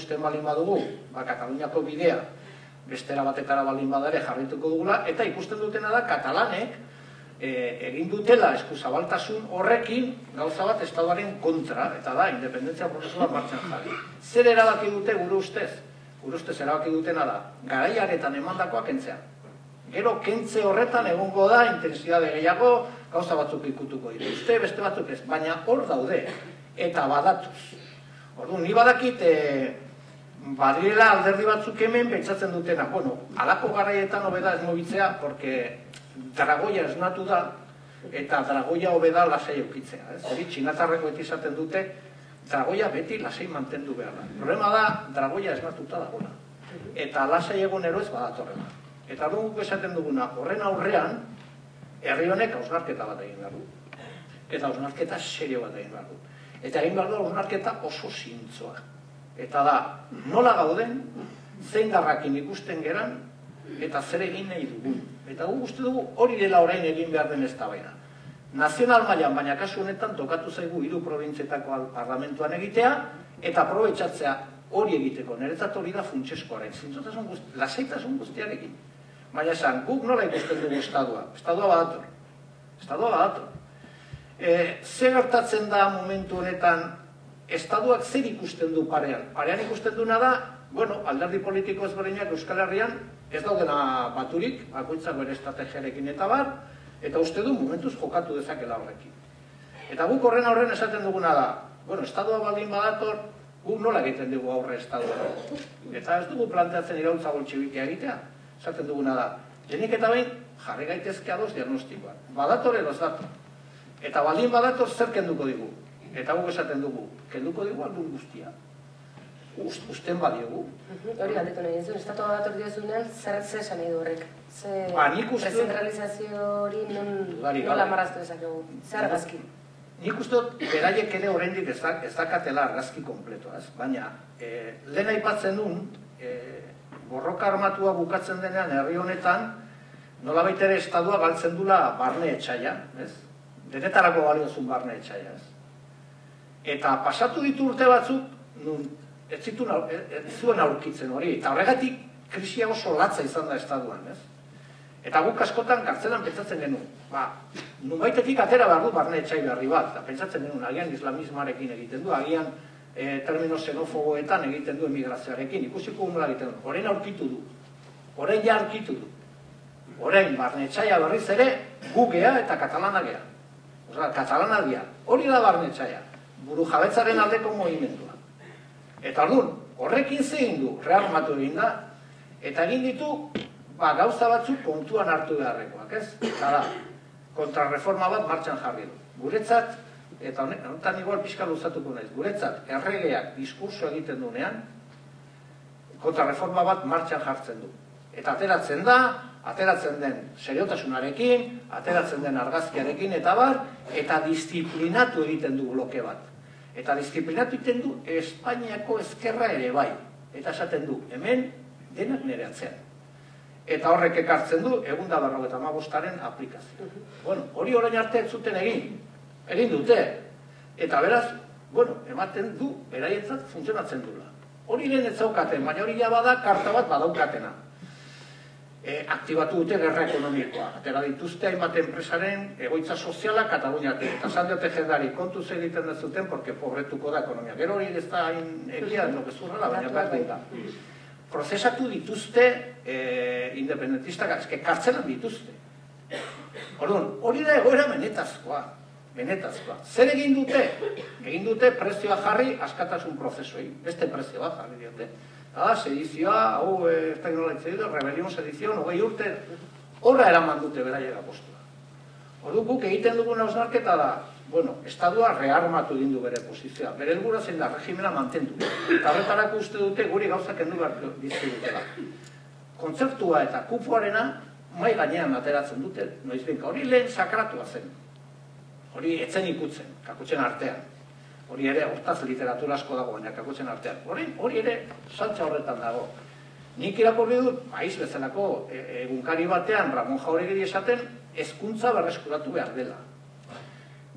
ikusten balin badugu, Kataluniako bidea bestera batetara balin badare jarrituko dugula, eta ikusten dutena da katalanek egin dutela eskuzabaltasun horrekin gauza bat Estatuaren kontra, eta da, independentzia prozesua martxan jarri. Zer erabaki dute gure ustez? Gure ustez erabaki dutena da, garaiaretan emandakoa kentzea. Gero kentze horretan egongo da, intensidade gehiago, gauza batzuk ikutuko dituzte, beste batzuk ez, baina hor daude, eta badatuz. Orduan, ni badakit, badirela alderdi batzuk hemen pentsatzen dutena, bueno, alako garaietan hobeda ez mobitzea, porque dragoia esnatu da, eta dragoia hobeda lasai eukitzea. Hori, txinatarreko izaten dute, dragoia beti lasai mantendu behar da. Problema da, dragoia esnatuta dagoela. Eta lasai egonero ez badatorrela. Eta guk esaten duguna, horren aurrean, herri honek hausnarketa bat egin behar du. Eta hausnarketa serio bat egin behar du. Eta egin behar du hausnarketa oso zintzoa. Eta da, nola gauden, zein garrakin ikusten geran, eta zer egin nahi dugun. Eta guk uste dugu hori dela orain egin behar den eztabaida. Nazional mailan, baina kasu honetan tokatu zaigu 3 probintzietako parlamentuan egitea, eta aprobetxatzea hori egiteko. Niretzat hori da funtsezkoa orain, zintzotasun lasaitasun guztiarekin. Baina esan, guk nola ikusten dugu estadua? Estadua badator. Estadua badator. Zer gertatzen da momentu honetan, estaduak zer ikusten du parean? Parean ikusten duena da, bueno, alderdi politiko ezberdinak Euskal Herrian ez daudena baturik, bakoitzak bere estrategiarekin eta bar, eta uste du momentuz jokatu dezakela horrekin. Eta guk horren aurren esaten duguna da, bueno, estadua baldin badator, guk nola egiten dugu aurre estadua. Eta ez dugu planteatzen iraultza boltxebikia egitea. Esaten duguna da, jenik eta behin jarri gaitezke ados diagnostikoa. Badator edo ez dator. Eta baldin badator zer kenduko digu. Eta guk esaten dugu, kenduko digu aldun guztia. Usten badiogu. Hori galdetu nahi ezun, estatu badator diozunean, zer esan nahi du horrek? Rezentralizazio hori nola marraztu dezakegu? Zer argazki? Nik uste dut, beraiek ere oraindik ez dakatela argazki kompleto, baina lehen aipatzen duen, borroka armatua bukatzen denean herri honetan, nolabait ere estadua galtzen dula barne etxaia, denetarako baliozun barne etxaia. Eta pasatu ditu urte batzuk, ez zuen aurkitzen hori, eta horregatik krisia oso latza izan da estaduan. Eta guk askotan kartzelan pentsatzen genuen, nunbaitetik atera behar du barne etxai berri bat, eta pentsatzen genuen, agian islamismarekin egiten du, agian termino xenofoboetan egiten du emigrazioarekin, ikusiko nola egiten du. Orain aurkitu du. Orain ja aurkitu du. Orain barnetxaia berriz ere gu gea eta katalana gea. Osa, katalana gea. Hori da barnetxaia. Buru jabetzaren aldeko movimendua. Eta orduan, horrekin zein du, rearmatu egin da, eta egin ditu gauza batzuk kontuan hartu beharrekoak, ez? Eta da, kontrarreforma bat martxan jarri du. Guretzat, eta honetan igual pixka luzatuko naiz, guretzat erregeak diskurso egiten duenean, kontrarreforma bat martxan jartzen du. Eta ateratzen den seriotasunarekin, ateratzen den argazkiarekin eta bar, eta disiplinatu egiten du bloke bat. Eta disiplinatu egiten du Espainiako ezkerra ere bai. Eta esaten du, hemen denak nire atzean. Eta horrek ekartzen du, 155aren aplikazio. Bueno, hori orain arte ez zuten egin dute. Eta beraz, bueno, ematen du, beraientzat funtzionatzen dula. Hori lehen ez zaukaten, baina hori ja bada karta bat badaukatena. Aktibatu dute gerra ekonomikoa. Atera dituzte hainbat enpresaren egoitza soziala Kataluniatik. Eta esan diote jendari, kontuz egiten ez zuten, porque pobretuko da ekonomia. Gero hori ez da hain egia, nokezurrela, baina berdin da. Prozesatu dituzte independentistak, kartzelan dituzte. Orduan, hori da egoera benetazkoa. Zer egin dute? Egin dute prezioa jarri askatasun prozesoi. Beste prezioa jarri diote. Sedizioa, hau, ez da inola itzedido, rebelión sedizion, 20 urte, horra eraman dute beraiek apostua. Orduan, guk egiten dugun hausnarketa da, bueno, estadua rearmatu egin du bere posizioa. Bere helburua zein da, regimena mantendu. Eta horretarako uste dute guri gauzak kendu behar dizkigutela. Kontzertua eta kupoarena mai gainean ateratzen dute, noizbenka. Hori lehen sakratua zen. Hori etzen ikutzen, kakutzen artean. Hori ere, hortaz literatura asko dago, baina kakutzen artean. Hori ere, saltza horretan dago. Nik irakurri dut, maiz bezalako egunkari batean, Ramon Jauregui esaten, hezkuntza berreskuratu behar dela.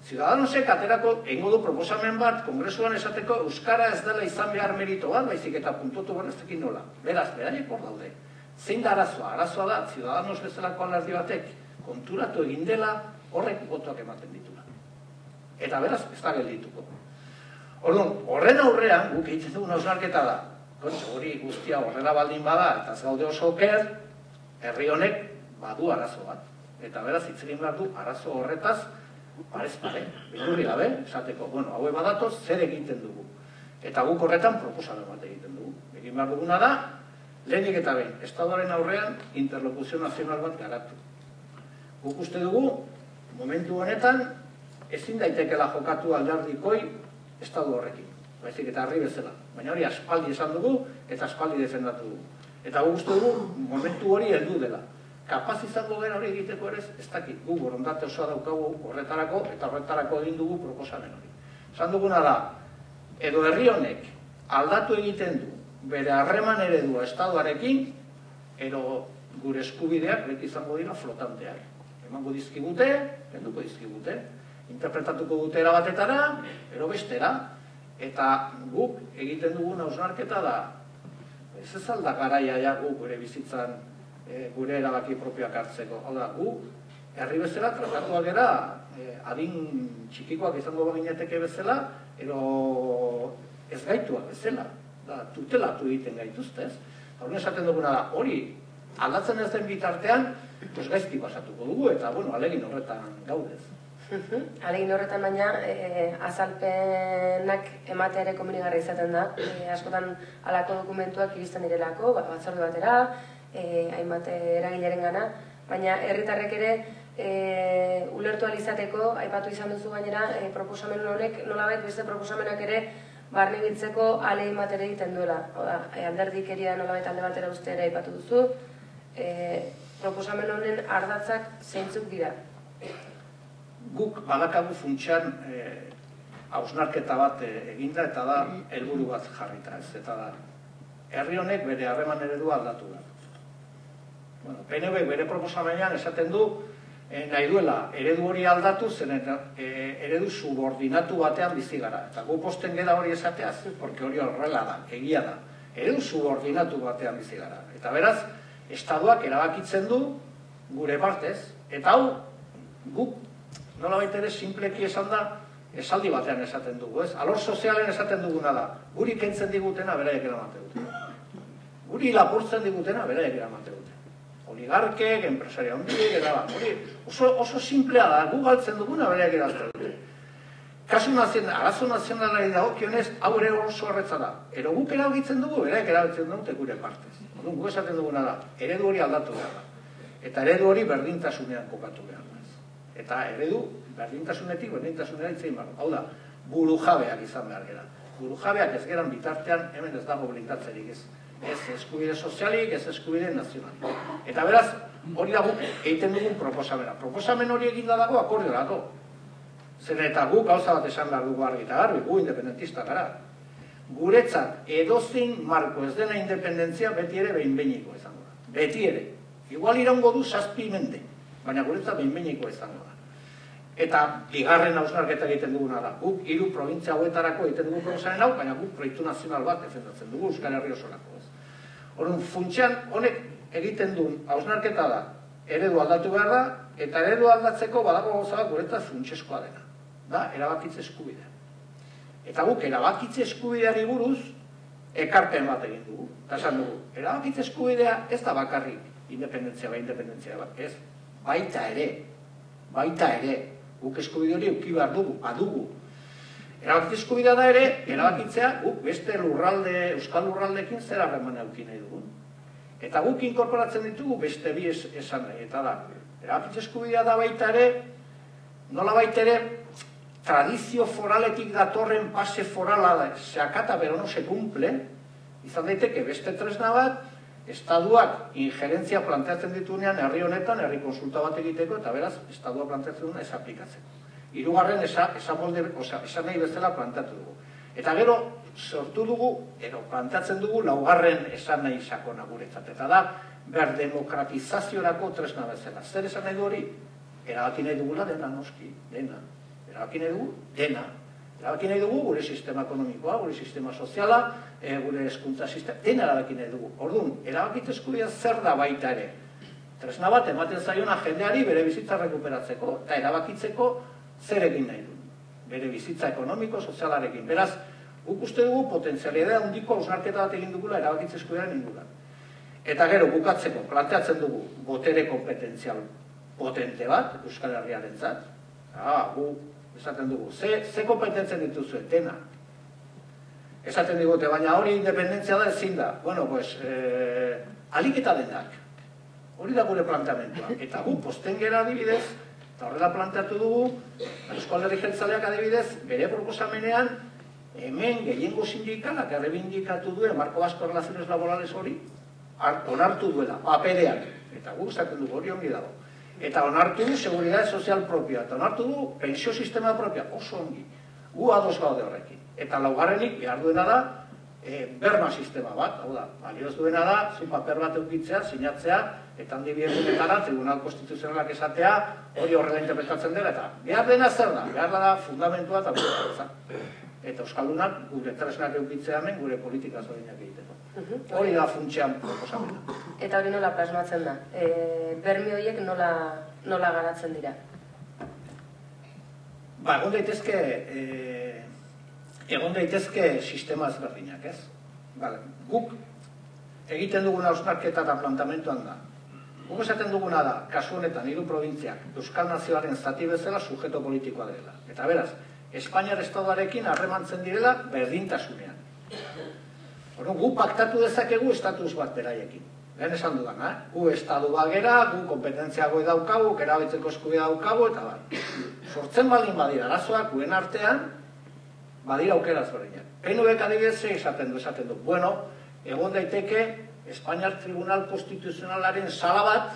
Ciudadanosek aterako egingo du proposamen bat, kongresuan esateko euskara ez dela izan behar merito bat, baizik eta puntutu baneztekin nola. Beraz, beraiek hor daude. Zein da arazoa? Arazoa da, Ciudadanos bezalako alardi batek konturatu egin dela horrek botoak ematen ditula. Eta beraz, ez da geldituko. Orduan, horren aurrean, guk egiten dugun hausnarketa da. Hori guztia horrela baldin bada, eta ez gaude oso oker, herri honek badu arazo bat. Eta beraz, hitz egin behar du arazo horretaz, parez pare, bildurri gabe, esateko, haue badatoz, zer egiten dugu. Eta guk horretan proposamen bat egiten dugu. Egin behar duguna da, lehenik eta behin, Estadoaren aurrean interlokuzio nazional bat garatu. Guk uste dugu, momentu honetan, ezin daitekela jokatu alderdikoi Estado horrekin. Baizik eta harri bezala. Baina hori aspaldi esan dugu eta aspaldi defendatu dugu. Eta guk uste dugu, momentu hori heldu dela. Kapaz izango gara hori egiteko ere ez dakit. Gu borondate osoa daukagu horretarako eta horretarako egin dugu proposamen hori. Esan duguna da, edo herri honek aldatu egiten du bere harreman eredua Estadoarekin, edo gure eskubideak beti izango dira flotanteak. Emango dizkigute, kenduko dizkigute, interpretatuko dute erabatetara, ero bestera, eta guk egiten dugun hausnarketa da, ez alda garaia ja guk gure bizitzan gure erabaki propioak hartzeko. Hau da, gu herri bezala tratatu gera adin txikikoak izango bagineteke bezala, ero ez gaituak bezala, tutelatu egiten gaituztez. Horren esaten duguna da, hori aldatzen ez den bitartean, gaizki pasatuko dugu, eta alegin horretan gaudez. Alegin horretan baina, azalpenak ematea ere komenigarra izaten da. Askotan halako dokumentuak iristen direlako, batzorde batera, hainbat eragileren gana, baina herritarrek ere ulertu alizateko, aipatu izan duzu gainera, proposamen honek nolabait beste proposamenak ere barne biltzeko alegin bat ere egiten duela. Alderdikeria nolabait alde batera uste ere aipatu duzu, proposamen honen ardatzak zeintzuk dira? Guk badakagu funtsean hausnarketa bat eginda eta da helburu bat jarrita ez. Eta da, herri honek bere harreman eredua aldatu da. PNV bere proposamenean esaten du nahi duela eredu hori aldatu zen eredu subordinatu batean bizi gara. Eta gu posten geda hori esateaz, porque hori horrela da, egia da. Eredu subordinatu batean bizi gara. Eta beraz, Estatuak erabakitzen du gure partez, eta hau guk nolabait ere simpleki esan da, esaldi batean esaten dugu, ez? Alor sozialen esaten duguna da, guri kentzen digutena beraiek eramate dute. Guri lapurtzen digutena beraiek eramate dute. Oligarkek, enpresaria hondiek, eta hori oso simplea da, gu galtzen duguna beraiek eramate dute. Kasu arazo nazionalari dagokionez, hau ere oso horretza da. Ero guk erabakitzen dugu, beraiek erabakitzen dute gure partez. Gu esaten duguna da, eredu hori aldatu behar da. Eta eredu hori berdintasunean kokatu behar da. Eta eredu berdintasunetik berdintasunera itzein behar. Hau da, burujabeak izan behar gara. Burujabeak ez geran bitartean hemen ez dago blindatzerik ez. Ez eskubide sozialik, ez eskubide nazionalik. Eta beraz, hori da guk egiten dugun proposamena. Proposamen hori eginda dago akordiorako. Zer eta guk gauza bat esan behar dugu argi eta garbi, gu independentista gara. Guretzat edozein marko ez dena independentzia beti ere behin-behiniko izango da. Beti ere. Igual iraungo du 7 mende, baina guretzat behin-behiniko izango da. Eta bigarren hausnarketa egiten duguna da. Guk 3 probintzia hauetarako egiten dugu proposamen hau, baina guk proiektu nazional bat defendatzen dugu Euskal Herri osorako. Orduan, funtsean honek egiten duen hausnarketa da, eredu aldatu behar da, eta eredu aldatzeko badago gauza bat guretzat funtseskoa dena. Da, erabakitze eskubidea. Eta guk erabakitze eskubideari buruz ekarpen bat egin dugu. Eta esan dugu, erabakitze eskubidea ez da bakarrik independentzia bat, ez. Baita ere, guk eskubide hori euki behar dugu, badugu. Erabakitze eskubidea da ere, erabakitzea guk beste euskal lurraldeekin zer harreman euki nahi dugun. Eta guk inkorporatzen ditugu beste bi esan nahi. Eta da, erabakitze eskubidea da baita ere, nola baita ere, tradizio foraletik datorren pase forala da, se akata pero no se cumple, izan daiteke beste tresna bat, Estaduak injerentzia planteatzen ditunean herri honetan, herri konsulta bat egiteko, eta beraz, Estaduak planteatzen duna ez aplikatzeko. Hirugarren esan nahi bezala planteatu dugu. Eta gero, sortu dugu, planteatzen dugu, laugarren esan nahi sakona guretzat. Eta da, berdemokratizaziorako tresna bezala. Zer esan nahi du hori? Erabaki nahi dugula dena noski, dena. erabaki nahi dugu dena. Erabaki nahi dugu gure sistema ekonomikoa, gure sistema soziala, gure hezkuntza sistema, dena erabaki nahi dugu. Orduan, erabakitze eskubidea zer da baita ere? Tresna bat ematen zaiona jendeari bere bizitza rekuperatzeko eta erabakitzeko zer egin nahi du. Bere bizitza ekonomiko, sozialarekin. Beraz, guk uste dugu potentzialidadea handiko hausnarketa bat egin dugula erabakitze eskubidearen inguruan. Eta gero, bukatzeko, planteatzen dugu botere kompetentzial potente bat, Euskal Herriarentzat. Gu esaten dugu, ze kompetentzen dituzue, dena. Esaten digute, baina hori independentzia da ezin da. Bueno, pues, alik eta denak. Hori da gure planteamentua. Eta gu posten gera adibidez, eta horrela planteatu dugu, Euskal Herri Jeltzaleak adibidez, bere proposamenean, hemen gehiengo sindikalak errebindikatu duen Marko Vasco Relaciones Laborales hori, onartu duela, paperean. Eta gu esaten dugu, hori ongi dago. Eta onartu du seguridade sozial propioa, eta onartu du pensio sistema propioa, oso ongi. Gu ados gaude horrekin. Eta laugarrenik behar duena da, berma sistema bat, hau da, balioz duena da, zu paper bat eukitzea, sinatzea, eta handi biegunetara, Tribunal Konstituzionalak esatea, hori horrela interpretatzen dela, eta behar dena zer da, behar da fundamentua eta gure eta Euskaldunak gure tresnak eukitzea hemen gure politika zorinak egiteko. Hori da funtsean proposamena. Eta hori nola plasmatzen da? Bermi horiek nola garatzen dira? Ba, egon daitezke sistema ezberdinak, ez? Guk egiten duguna hausnarketa eta plantamentuan da. Guk esaten duguna da, kasu honetan, hiru probintziak, Euskal Nazioaren zati bezala sujeto politikoa dela. Eta beraz, Espainiar Estatuarekin harremantzen direla berdintasunean. Gu paktatu dezakegu estatus bat beraiekin. Lehen esan dudan, gu estatu bagera, gu kompetentziago daukagu, erabiltzeko eskubidea daukagu, eta bai. Sortzen baldin badira arazoak, guen artean, badira aukera ezberdinak. PNVk adibidez esaten du. Bueno, egon daiteke Espainiar Tribunal Konstituzionalaren sala bat,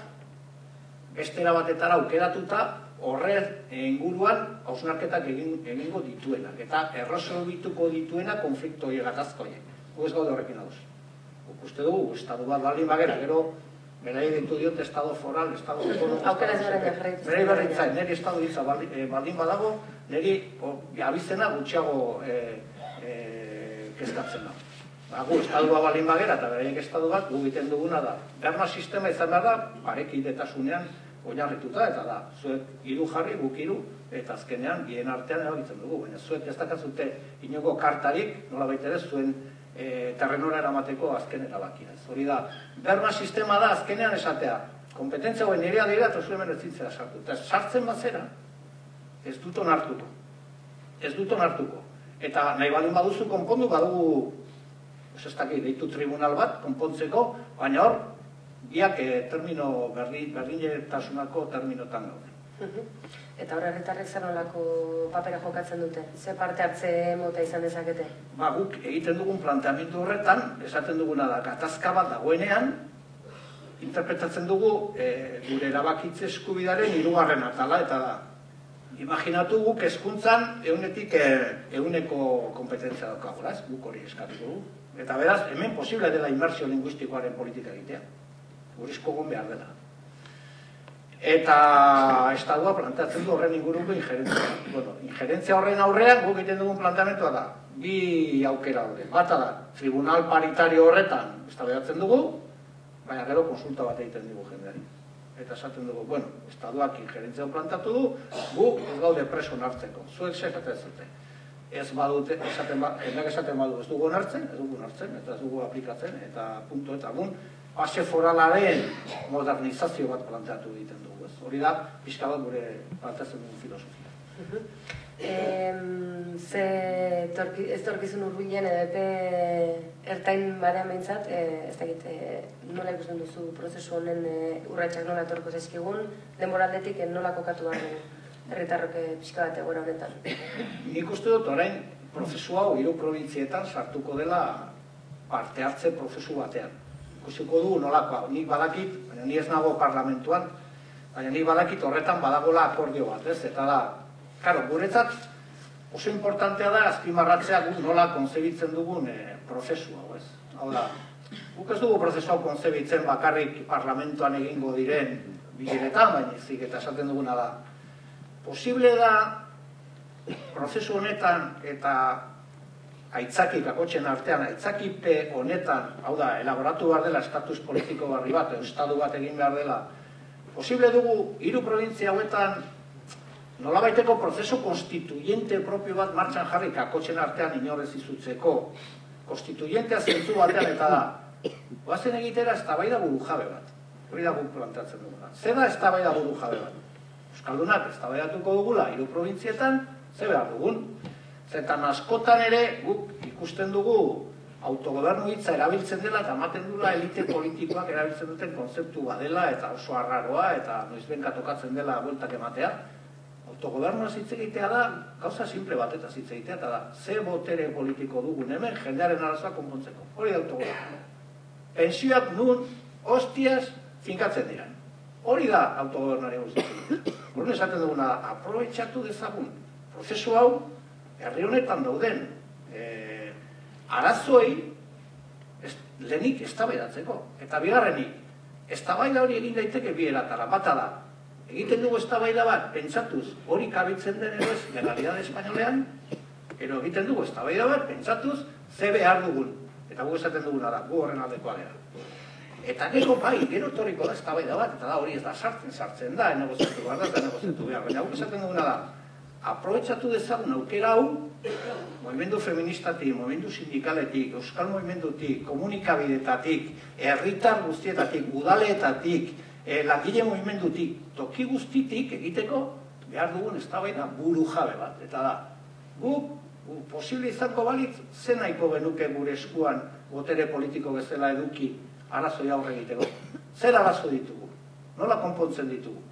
beste erabatetara aukeratuta, horre inguruan hausnarketak egingo dituenak, eta erresolbituko dituena konflikto horiek gatazko horiek. Gu ez gaude horrekin dauz. Guk uste dugu, estadu bat baldin bagera, gero, berai ditu diot, estado foral, estado ekonomiko... Aukera ezberdinak jarraitzen. Berai berritzen, niri estadu ditza baldin badago, niri abizena gutxiago kezkatzen da. Gu estadu bat baldin bagera, eta beraiek estadu bat, gu egiten duguna da. Berma sistema izan behar da, parekidetasunean oinarrituta, eta da, zuek hiru jarri, guk hiru, eta azkenean, bien artean erabakitzen dugu. Baina zuek ez dakazute inoko kartarik, nola baita ere, zuen terrenora eramateko azken erabakia. Hori da, berma sistema da azkenean esatea, kompetentzia hoen nirea dira, eta zuen merezitzera sartu. Eta sartzen bazera, ez dut onartuko. Ez dut onartuko. Eta nahi balin baduzu konpondu, badugu, ez dakit, deitu tribunal bat, konpontzeko, baina hor, biak termino berdinetasunako terminotan gaude. Eta hor herritarrek zer nolako papera jokatzen dute? Ze parte hartze mota izan dezakete? Guk egiten dugun planteamendu horretan, esaten duguna da, gatazka bat dagoenean, interpretatzen dugu gure erabakitze eskubidaren hirugarren atala, eta da, imaginatu guk hezkuntzan ehunetik ehuneko kompetentzia daukagula, guk hori eskatuko dugu. Eta beraz, hemen posible dela inmersio linguistikoaren politika egitea. Gurizko gon behar dela. Eta estadua planteatzen du horren inguruko injerentzia. Injerentzia horren aurrean guk egiten dugun planteamentua da. Bi aukera daude. Bata da, tribunal paritario horretan eztabaidatzen dugu, baina gero konsulta bat egiten dugu jendeari. Eta esaten dugu, bueno, estaduak injerentzia plantatu du, gu ez gaude preso nartzeko. Zuek esaten zute. Ez badute, jendeak esaten badu, ez dugu onartzen, eta ez dugu aplikatzen, eta punto eta gun, base foralaren modernizazio bat planteatu egiten dugu. Hori da, pixka bat gure planteatzen dugu filosofia. Ez torkizun urbilen edo ertain barean behintzat, ez dakit, nola ikusten duzu prozesu honen urratxak nola etorko zaizkigun, denboraldetik nola kokatu behar dugu herritarrok pixka bat egoera honetan. Nik uste dut orain prozesu hau hiru probintzietan sartuko dela parte hartze prozesu batean. Ikusiko du nolakoa, nik badakit, baina ni ez nago parlamentuan, baina nik badakit horretan badagola akordio bat, ez? Eta da, karo, guretzat oso importantea da azpimarratzea guk nola konzebitzen dugun prozesu hau, ez? Hau da, guk ez dugu prozesu hau konzebitzen bakarrik parlamentuan egingo diren bileretan, baina izik eta esaten duguna da. Posible da prozesu honetan eta aitzaki kakotxen artean, aitzakipe honetan, hau da, elaboratu behar dela estatus politiko barri bat, estatu bat egin behar dela, posible dugu, 3 provintzia hauetan, nolabaiteko prozesu konstituyente propio bat martxan jarri kakotxen artean inorez izutzeko, konstituyentea zentzu batean eta da, goazen egitera eztabaida burujabe bat, hori da guk planteatzen duguna. Zer da eztabaida burujabe bat? Euskaldunak eztabaidatuko dugula 3 provintzietan, ze behar dugun? Zetan askotan ere guk ikusten dugu autogobernu hitza erabiltzen dela eta ematen dula elite politikoak erabiltzen duten konzeptu badela eta oso arraroa eta noizbenka tokatzen dela bueltak ematea. Autogobernuaz hitz egitea da gauza simple batetaz hitz egitea eta da ze botere politiko dugun hemen jendearen arazoa konpontzeko. Hori da autogobernu. Pentsioak nun hostiaz finkatzen diran. Hori da autogobernuari guztietan. Horren esaten duguna da, aprobetxatu dezagun prozesu hau herri honetan dauden arazoei lehenik eztabaidatzeko. Eta bigarrenik, eztabaida hori egin daiteke bi eratara. Bata da, egiten dugu eztabaida bat, pentsatuz hori kabitzen den edo ez legalidade espainolean, ero egiten dugu eztabaida bat, pentsatuz ze behar dugun. Eta gu esaten duguna da, gu horren aldekoa gara. Eta gero bai, gero torriko da eztabaida bat, eta da hori ez da sartzen da, negoziatu behar da, eta negoziatu behar. Baina gu esaten duguna da, aprobetxatu dezagun aukera hau, movimendu feministatik, movimendu sindikaletik, euskal movimendutik, komunikabidetatik, herritar guztietatik, udaleetatik, langile movimendutik, toki guztitik egiteko behar dugun eztabaida burujabe bat. Eta da, guk posible izango balitz, zen nahiko genuke gure eskuan botere politiko bezala eduki arazoi aurre egiteko. Zer arazo ditugu? Nola konpontzen ditugu?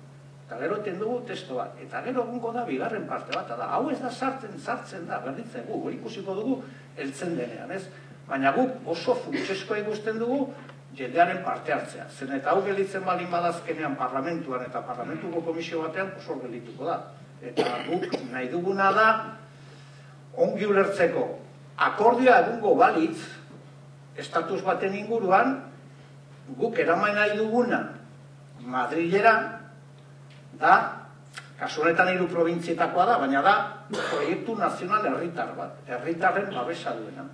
Eta gero eten dugu testo bat. Eta gero egungo da bigarren parte bat. Da, hau ez da sartzen da, berditzen gu, hori ikusiko dugu heltzen denean, ez? Baina guk oso funtsezkoa ikusten dugu jendearen parte hartzea. Zen eta hau gelitzen balin badazkenean parlamentuan eta parlamentuko komisio batean oso gelituko da. Eta guk nahi duguna da ongi ulertzeko akordioa egungo balitz estatus baten inguruan guk eraman nahi duguna Madrilera da, kasu honetan 3 probintzietakoa da, baina da proiektu nazional herritar bat, herritarren babesa duena.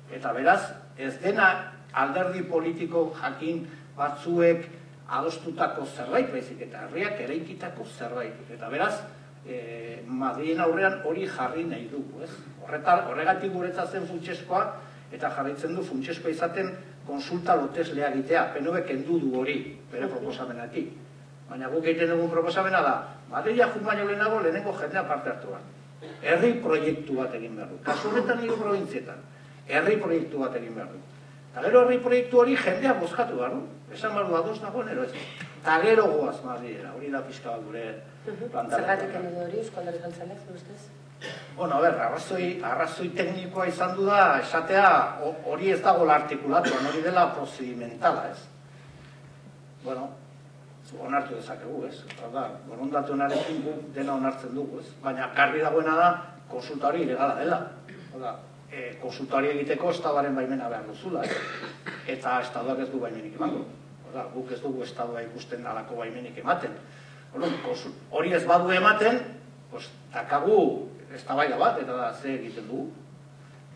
Eta beraz, ez dena alderdi politiko jakin batzuek adostutako zerbait baizik, eta herriak eraikitako zerbait. Eta beraz, Madrilen aurrean hori jarri nahi dugu, ez? Horregatik guretzat zen funtsezkoa, eta jarraitzen du funtsezkoa izaten konsulta loteslea egitea. PNV kendu du hori, bere proposamenatik. Baina guk egiten dugun proposamena da, Madrila jun baino lehenengo jendea parte hartu bat. Herri proiektu bat egin behar du. Kasu horretan 3 provintzietan, herri proiektu bat egin behar du. Eta gero herri proiektu hori jendea bozkatu behar du. Esan behar du ados nagoen, ero ez. Eta gero goaz Madrilera, hori da pixka bat gure plantaretan. Zergatik edo hori, Eusko Alderdi Jeltzaleak, ustez? Bueno, a ber, arrazoi teknikoa izan du da, esatea hori ez dago artikulatuan, hori dela prozedimentala, ez? Bueno, onartu dezakegu, ez? Borondatunarekin guk dena onartzen dugu, ez? Baina garbi dagoena da, konsulta hori ilegala dela. Konsulta hori egiteko estatuaren baimena behar duzula, ez? Eta estatuak ez du baimenik emango. Guk ez dugu estatua ikusten alako baimenik ematen. Hori ez badu ematen, takagu eztabaida bat, eta da ze egiten dugu.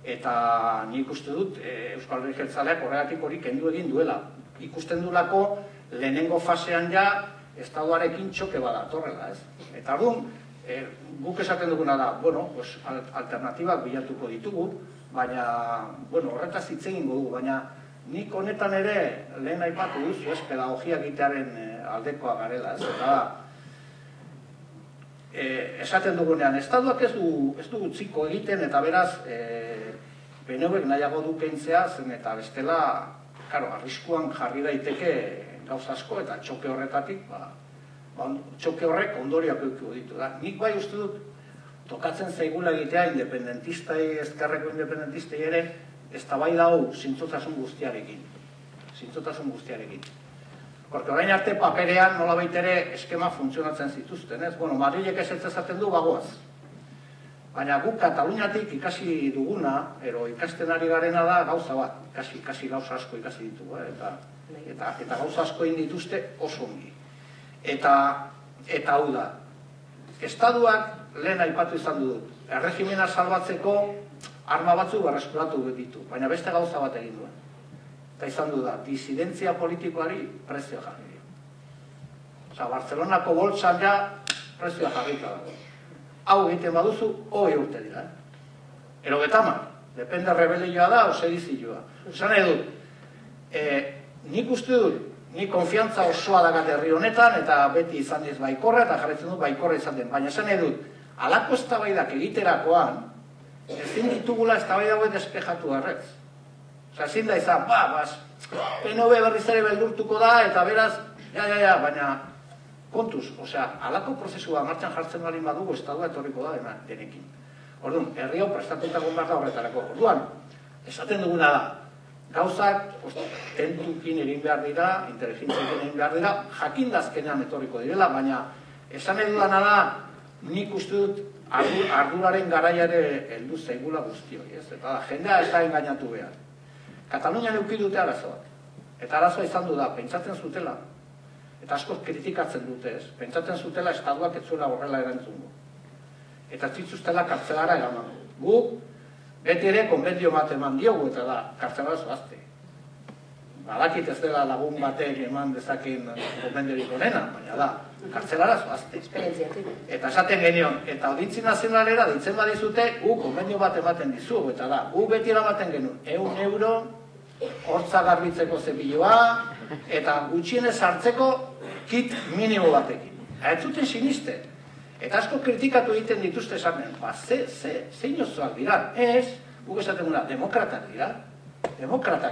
Eta nik uste dut, Euskal Alderdi Jeltzaleak horregatik hori kendu egin duela. Ikusten duelako lehenengo fasean ja estatuarekin txoke bada torrela, ez? Eta guk esaten duguna da, bueno, alternatibak bilatuko ditugu, baina, bueno, horretaz hitz egingo dugu, baina nik honetan ere lehen aipatu duzu, ez, pedagogia egitearen aldekoa garela, ez? Eta esaten dugunean, estatuak ez du utziko egiten, eta beraz, PNVek nahiago du kentzea, zen eta bestela, arriskuan jarri daiteke gauz asko, eta txoke horretatik, txoke horrek ondoriak eukiko ditu da. Nik bai uste dut, tokatzen zaigula egitea independentistei, ezkerreko independentistei ere, eztabaida hau zintzotasun guztiarekin. Zintzotasun guztiarekin. Porque orain arte paperean nolabait ere eskema funtzionatzen zituzten, ez? Bueno, Madrilek ez ezaten du bagoaz. Baina guk Kataluniatik ikasi duguna, ero ikasten ari garena da gauza bat. Ikasi gauza asko ikasi ditugu, eta gauza asko egin dituzte oso ongi. Eta hau da, estatuak lehen aipatu izan dut, erregimena salbatzeko arma batzuk berreskuratu ditu, baina beste gauza bat egin duen. Eta izan du da, disidentzia politikoari prezio jarri dio. Osa, Barcelonako boltsan ja prezioa jarrita dago. Hau egiten baduzu, hoi urte dira. Erogetaman, depende rebelioa da, o sedizioa. Esan edut, nik uste dut, nik konfiantza osoa dakat herri honetan, eta beti izan diz baikorra, eta jarretzen dut baikorra izan den. Baina esan edut, halako eztabaidak egiterakoan, ezin ditugula eztabaida hauek despejatu arrez. Osa, ezin da izan, PNV berriz ere beldurtuko da, eta beraz, baina kontuz, osea, halako prozesua martxan jartzen baldin badugu, estadua etorriko da denekin. Orduan, herri hau prestatuta egon behar da horretarako. Orduan, esaten duguna da, gauzak tentukin egin behar dira, inteligentziekin egin behar dira, jakindazkenean etorriko direla, baina esan edudana da, nik uste dut arduraren garaiare heldu zaigula guztioi, ez? Eta jendea ez da engainatu behar. Katalunian eduki dute arazo bat. Eta arazoa izan du da, pentsatzen zutela, eta askoz kritikatzen dute, ez? Pentsatzen zutela estaduak ez zuela horrela erantzungo. Eta zitzuztela kartzelara eraman. Guk, beti ere, konbendio bat eman diogu, eta da, kartzelara zoazte. Badakit ez dela lagun batek eman dezaken konbendiorik onena, baina da, kartzelara zoazte. Eta esaten genion, eta auditzi nazionalera ditzen badizute, gu konbendio bat ematen dizugu, eta da, gu beti eramaten genuen, €1, hortza garbitzeko zebiloa, eta gutxienez hartzeko kit minimo batekin. Ez zuten sinisten. Eta asko kritikatu egiten dituzte esaten, zein osoak dira, ez, guk esaten guna, demokratak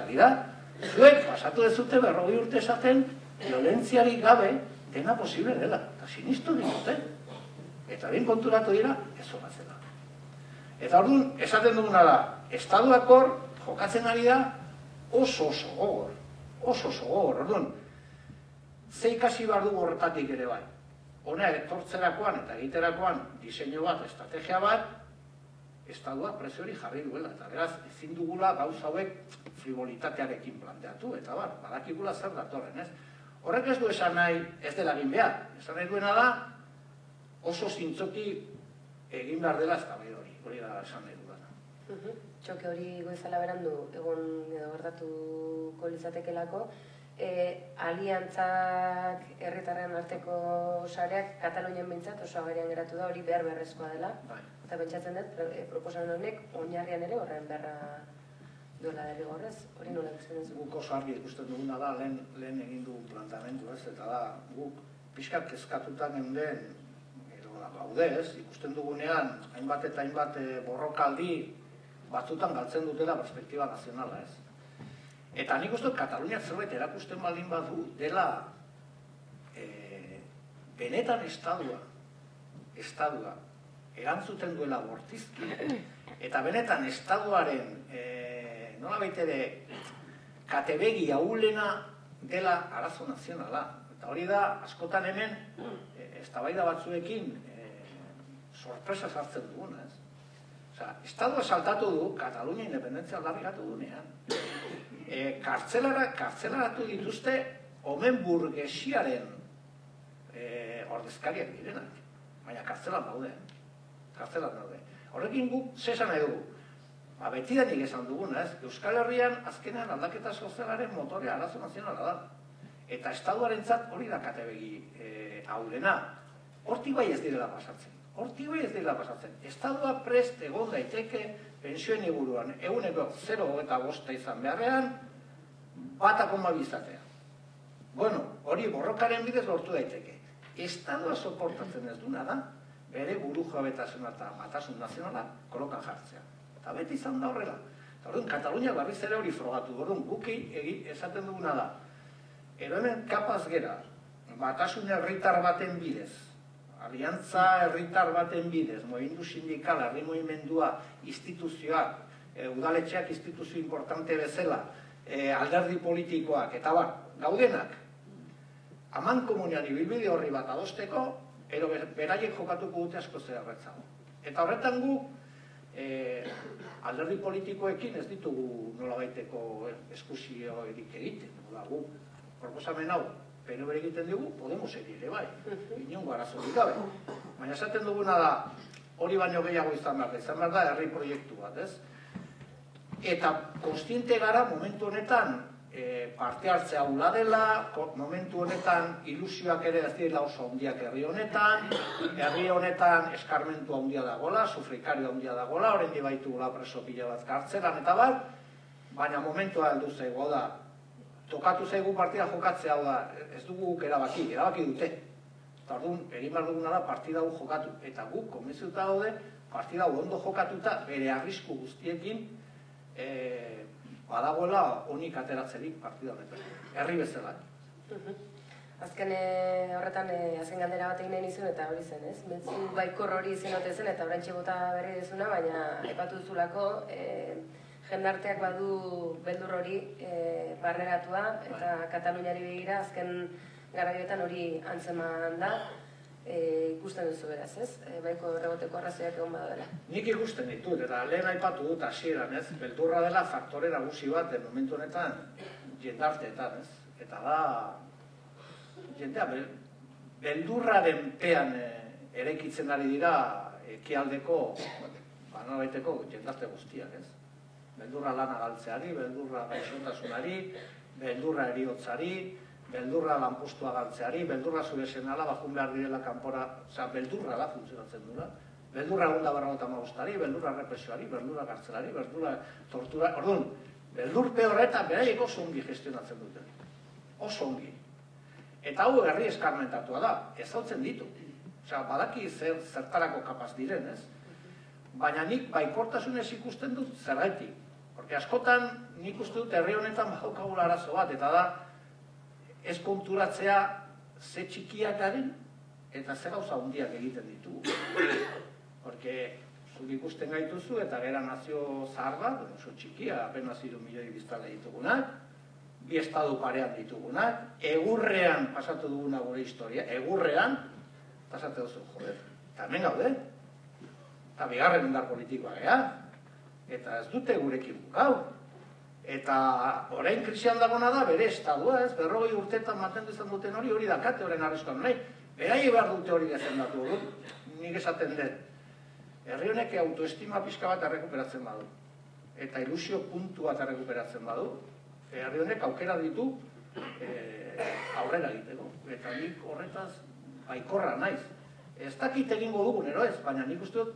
dira, zuek pasatu dezute 40 urte esaten, violentziarik gabe, dena posible dela, eta sinistu ditute. Eta bien konturatu dira, ez horatzela. Eta orduan, esaten duguna da, estaduak hor, jokatzen ari da, oso gogor, orduan, ze ikasi behar dugu horretatik ere bai. Hona etortzerakoan eta egiterakoan diseinu bat, estrategia bat, estaduak prezio hori jarri duela. Eta beraz, ezin dugula gauza hauek frivolitatearekin planteatu, eta badakigula zer datorren, ez? Horrek ez du esan nahi ez dela egin behar. Esan nahi duena da, oso zintzoki egin behar dela eztabaida hori da esan nahi duena. Txoke hori goizala berandu egon edo gertatuko litzatekelako, aliantzak herritarren arteko sareak Katalunian behintzat oso agerian geratu da, hori behar beharrezkoa dela. Eta pentsatzen dut, proposamen honek oinarrian ere horren beharra duela derrigorrez, hori nola ikusten duzu? Guk oso argi ikusten duguna da, lehen egin du planteamendu, ez? Eta da, guk pixkat kezkatutan geunden, gaude, ez? Ikusten dugunean, hainbat eta hainbat borrokaldi batzutan galtzen dutela perspektiba nazionala, ez? Eta nik uste dut Kataluniak zerbait erakusten baldin badu dela benetan estadua erantzuten duela bortizki eta benetan estaduaren nola baitere katebegi ahulena dela arazo nazionala. Eta hori da, askotan hemen eztabaida batzuekin sorpresa sartzen duguna, ez? Osea, estadua saltatu du Katalunia independentzia aldarrikatu dunean. Kartzelaratu dituzte omen burgesiaren ordezkariak direnak. Baina kartzelan daude. Horrekin guk zesan nahi dugu. Betidanik esan duguna, ez? Euskal Herrian azkenean aldaketa sozialaren motorea arazo nazionala da. Eta estaduarentzat hori da katebegi ahulena. Hortik bai ez direla pasatzen. Estadua prest egon daiteke pensioen inguruan 0,05 izan beharrean, 1,2 izatea. Bueno, hori borrokaren bidez lortu daiteke. Estadua soportatzen ez duna da, bere buru jabetasuna eta batasun nazionala kolokan jartzea. Eta beti izan da horrela. Eta orduan, Katalunia berriz ere hori frogatu. Orduan, guki esaten duguna da. Hemen kapaz gera, batasun herritar baten bidez, aliantza herritar baten bidez, movimendu sindikala, herri movimendua, instituzioak, udaletxeak instituzio importante bezala, alderdi politikoak, eta gaudenak, aman komunian ibilbide horri bat adosteko, ero beraiek jokatuko dute asko zer erretzago. Eta horretan gu, alderdi politikoekin ez ditugu nola baiteko eskusio edik egiten. Gu, proposamen hau, PNV egiten dugu, Podemos ere bai, inongo arazorik gabe. Baina esaten duguna da, hori baino gehiago izan behar da herri proiektu bat, ez? Eta konstiente gara momentu honetan parte hartzea hula dela, momentu honetan ilusioak ere ez dira oso handiak herri honetan eskarmentu handia dagoela, sufrikario handia dagoela, oraindik baitugula preso pila bat kartzelan eta bat, baina momentua heldu zaigu da, tokatu zaigu partida jokatzea hau da, ez dugu guk erabaki dute. Eta orduan, egin behar duguna da partida hau jokatu. Eta guk, konbentzituta gaude, partida hau ondo jokatuta, bere arrisku guztiekin, badagoela honik ateratzerik partida honetan. Herri bezala. Azken horretan, azken galdera bat egin izun eta hori zen, ez? Metzu baikor hori izin ote zen eta oraintxe bota berri dezuna, baina aipatu duzulako, jendarteak badu beldur hori barneratua eta Kataluniari begira azken garaioetan hori antzeman da. Ikusten duzu beraz, ez? Baiko erreboteko arrazoiak egon badaudela. Nik ikusten ditut, eta lehen aipatu dut hasieran, ez? Beldurra dela faktore nagusi bat momentu honetan jendarteetan, ez? Eta da, jendea, beldurraren pean eraikitzen ari dira ekialdeko, banabaiteko jendarte guztiak, ez? Beldurra lana galtzeari, beldurra gaixotasunari, beldurra eriotzari, beldurra lanpostua galtzeari, beldurra zure senala bakun behar direla kanpora, oza, beldurra da funtzionatzen dura, beldurra egonda barra magustari, beldurra represioari, beldurra kartzelari, beldurra tortura, orduan, beldurpe horretan beraiek oso ongi gestionatzen duten, oso ongi. Eta hau herri eskarmentatua da, ez hautzen ditu, oza, badaki zertarako kapaz diren, ez? Baina nik baikortasunez ikusten dut zergaitik, porque askotan nik uste dut herri honetan badaukagula arazo bat, eta da, ez konturatzea ze txikiak garen eta ze gauza handiak egiten ditugu. Porque zuk ikusten gaituzu eta gera nazio zahar bat, oso txikia, apenas 3 milioi biztanle ditugunak, 2 estadu parean ditugunak, egurrean pasatu duguna gure historia, egurrean, pasatu duzu, joder, eta hemen gaude, eta bigarren indar politikoa geha, eta ez dute gurekin bukau. Eta orain krisian dagona da bere estadua, ez? 40 urteetan mantendu izan duten hori dakate orain arriskoan nahi. Berai behar dute hori defendatu dut, nik esaten dut. Herri honek autoestima pixka bat errekuperatzen badu. Eta ilusio puntu bat errekuperatzen badu. Herri honek aukera ditu aurrera egiteko. Eta nik horretaz baikorra naiz. Ez dakit egingo dugun, ez? Baina nik uste dut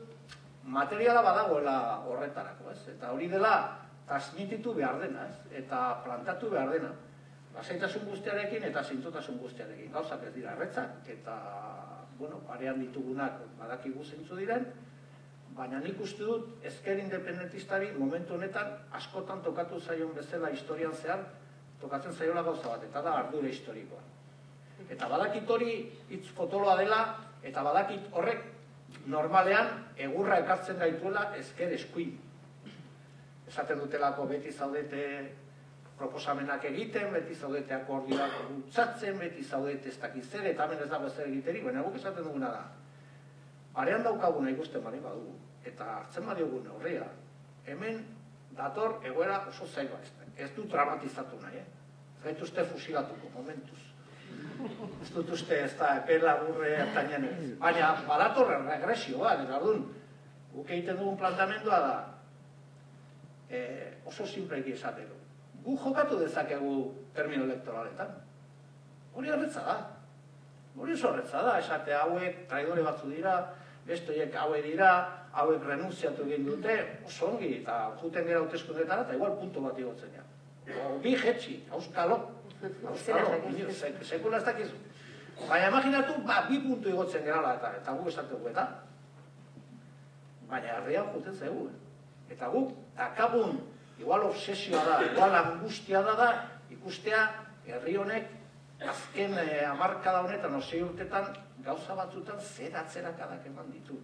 materiala badagoela horretarako, ez? Eta hori dela transmititu behar dena, eta plantatu behar dena. Lasaitasun guztiarekin eta zintzotasun guztiarekin. Gauzak ez dira erretzak, eta, bueno, parean ditugunak badakigu zeintzu diren, baina nik uste dut ezker independentistari momentu honetan askotan tokatu zaion bezala historian zehar, tokatzen zaiola gauza bat, eta da ardura historikoa. Eta badakit hori hitz potoloa dela, eta badakit horrek normalean egurra ekartzen gaituela ezker eskuin. Esaten dutelako beti zaudete proposamenak egiten, beti zaudete akordioak bultzatzen, beti zaudete ez dakiz zer, eta hemen ez dago zer egiterik, baina guk esaten duguna da. Parean daukaguna ikusten bari badugu, eta hartzen badiogun neurria, hemen dator egoera oso zaiba ez dut dramatizatu nahi, ez gaituzte fusilatuko, momentuz. Ez dut uste ez da epela burre hartainen ez. Baina badator regresioa, eta orduan, guk egiten dugun plantamendua da, oso simpleki esateko. Gu jokatu dezakegu termino elektoraletan. Hori horretza da. Hori oso horretza da. Esate hauek traidore batzu dira, bestoiek hauek dira, hauek renunziatu egin dute, oso ongi, eta juten gera hauteskundetara, eta igual punto bat igotzen ja. Bi jetxi, auskalo. Sekula ez dakizu. Baina imaginatu, bi puntu igotzen gerala, eta gu esategu eta. Baina herrian juten zegu. Eta guk, akabun, igual obsesioa da, igual angustia da, ikustea herri honek azken hamarkada honetan, 6 urtetan, gauza batzutan zer atzerakadak eman ditu.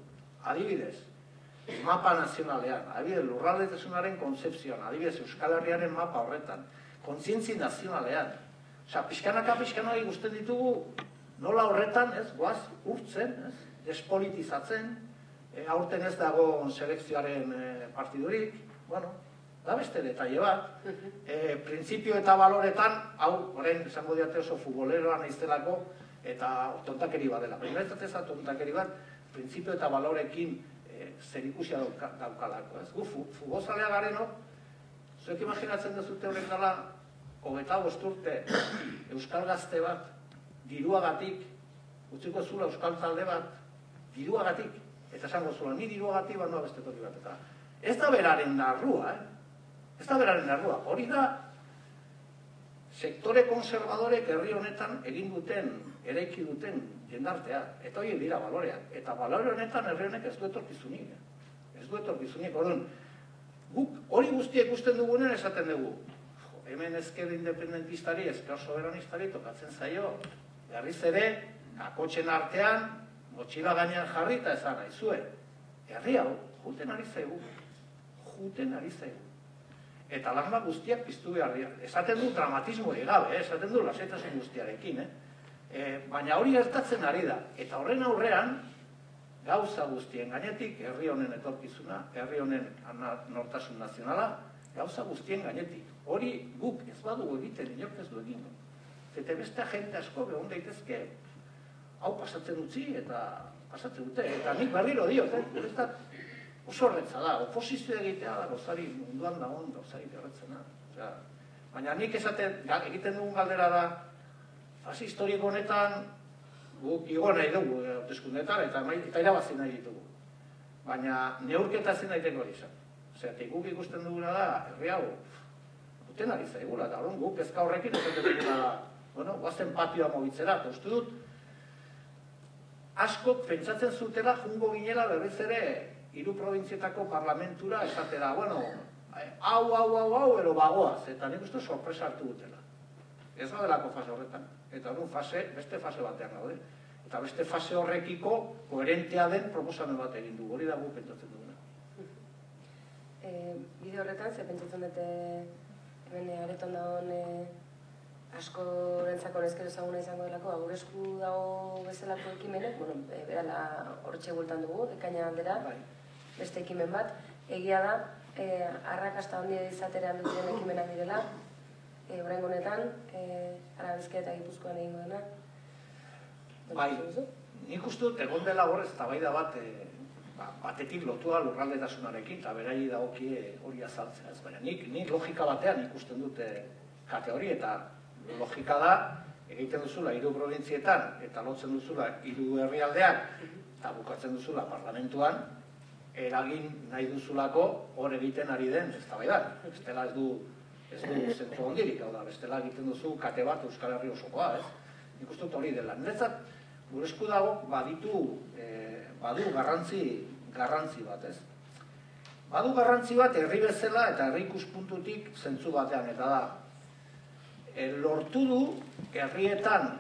Adibidez, mapa nazionalean, adibidez, lurraldetasunaren konzepzioan, adibidez, Euskal Herriaren mapa horretan, kontzientzi nazionalean. Osa, pixkanaka ikusten ditugu, nola horretan, ez, goaz, urtzen, ez, despolitizatzen, aurten ez dago selekzioaren partidurik, bueno, da beste detaile bat, printzipio eta baloretan, hau, orain, esango diate oso futboleroa naiztelako, eta tontakeri bat dela. Baina ez da tontakeri bat, printzipio eta balorekin zerikusia daukalako. Gu, futbolzalea garenok, zuek imaginatzen duzute horrek dela, 25 urte euskal gazte bat, diruagatik, utziko zula euskal talde bat, diruagatik, eta esango zula, ni diruagatik bat noa beste toki bat. Eta ez da beraren narrua, ez da beraren narrua. Hori da, sektore konservadorek herri honetan egin duten, eraiki duten jendartea, eta hori dira baloreak. Eta balore honetan herri honek ez du etorkizunik. Ez du etorkizunik, guk hori guztiek ikusten dugunen esaten dugu. Hemen ezker independentistari, ezker soberanistari tokatzen zaio, berriz ere, akotxen artean, motxila gainean jarri eta esan nahi zuen. Herri hau, juten ari zaigu. Juten ari zaigu. Eta lagma guztiak piztu behar dira. Esaten du dramatismo egabe, esaten du lasaitasun guztiarekin. Baina hori gertatzen ari da. Eta horren aurrean, gauza guztien gainetik, herri honen etorkizuna, herri honen nortasun nazionala, gauza guztien gainetik. Hori guk ez badugu egiten, inork ez du egingo. Eta beste agente asko egon daitezke, hau pasatzen utzi eta pasatzen dute. Eta nik berriro diot, oso horretza da, oposizio egitea da, gozari munduan dagoen, gozari berretzena. Baina nik egiten dugun galdera da, fase historiko honetan, guk igo nahi dugu hauteskundeetan eta irabazi nahi ditugu. Baina neurketa ezin daiteko hori izan. Zergatik guk ikusten duguna da, herri hau, duten ari zaigula, eta guk ezka horrekin esaten duguna da, guazen patioa mobitzera, eta uste dut, askok pentsatzen zutela jungo ginela berriz ere hiru probintzietako parlamentura esatera, hau, ero bagoaz, eta nik uste sorpresa hartu dutela. Ez gaudelako fase horretan, eta beste fase batean gaude. Eta beste fase horrekiko koherentea den proposamen bat egin du, hori da gu pentsatzen duguna. Bide horretan, ze pentsatzen dute hemen areton dagoen asko rentzako nezkero ezaguna izango delako, gure esku dago bezalako ekimenek, berala hortxe bultan dugu, ekaina aldera, beste ekimen bat. Egia da, arrakasta handia izaterean duten ekimenak direla, oraingo honetan, Arabizkia eta Gipuzkoan egingo dena. Bai, nik uste dut egon dela hor eztabaida bat batetik lotua lurraldetasunarekin, eta beraiei dagokie hori azaltzea. Baina nik logika batean ikusten dut kate hori, eta logika da egiten duzula hiru probintzietan, eta lotzen duzula hiru herrialdeak, eta bukatzen duzula parlamentuan, eragin nahi duzulako hor egiten ari den eztabaidan. Bestela ez du zentzu ondirik, hau da, bestela egiten duzu kate bat Euskal Herri osokoa, ez? Nik uste dut hori dela. Niretzat, gure esku dago, badu garrantzi bat, ez? Badu garrantzi bat herri bezala eta herri ikuspuntutik zentzu batean, eta da, lortu du herrietan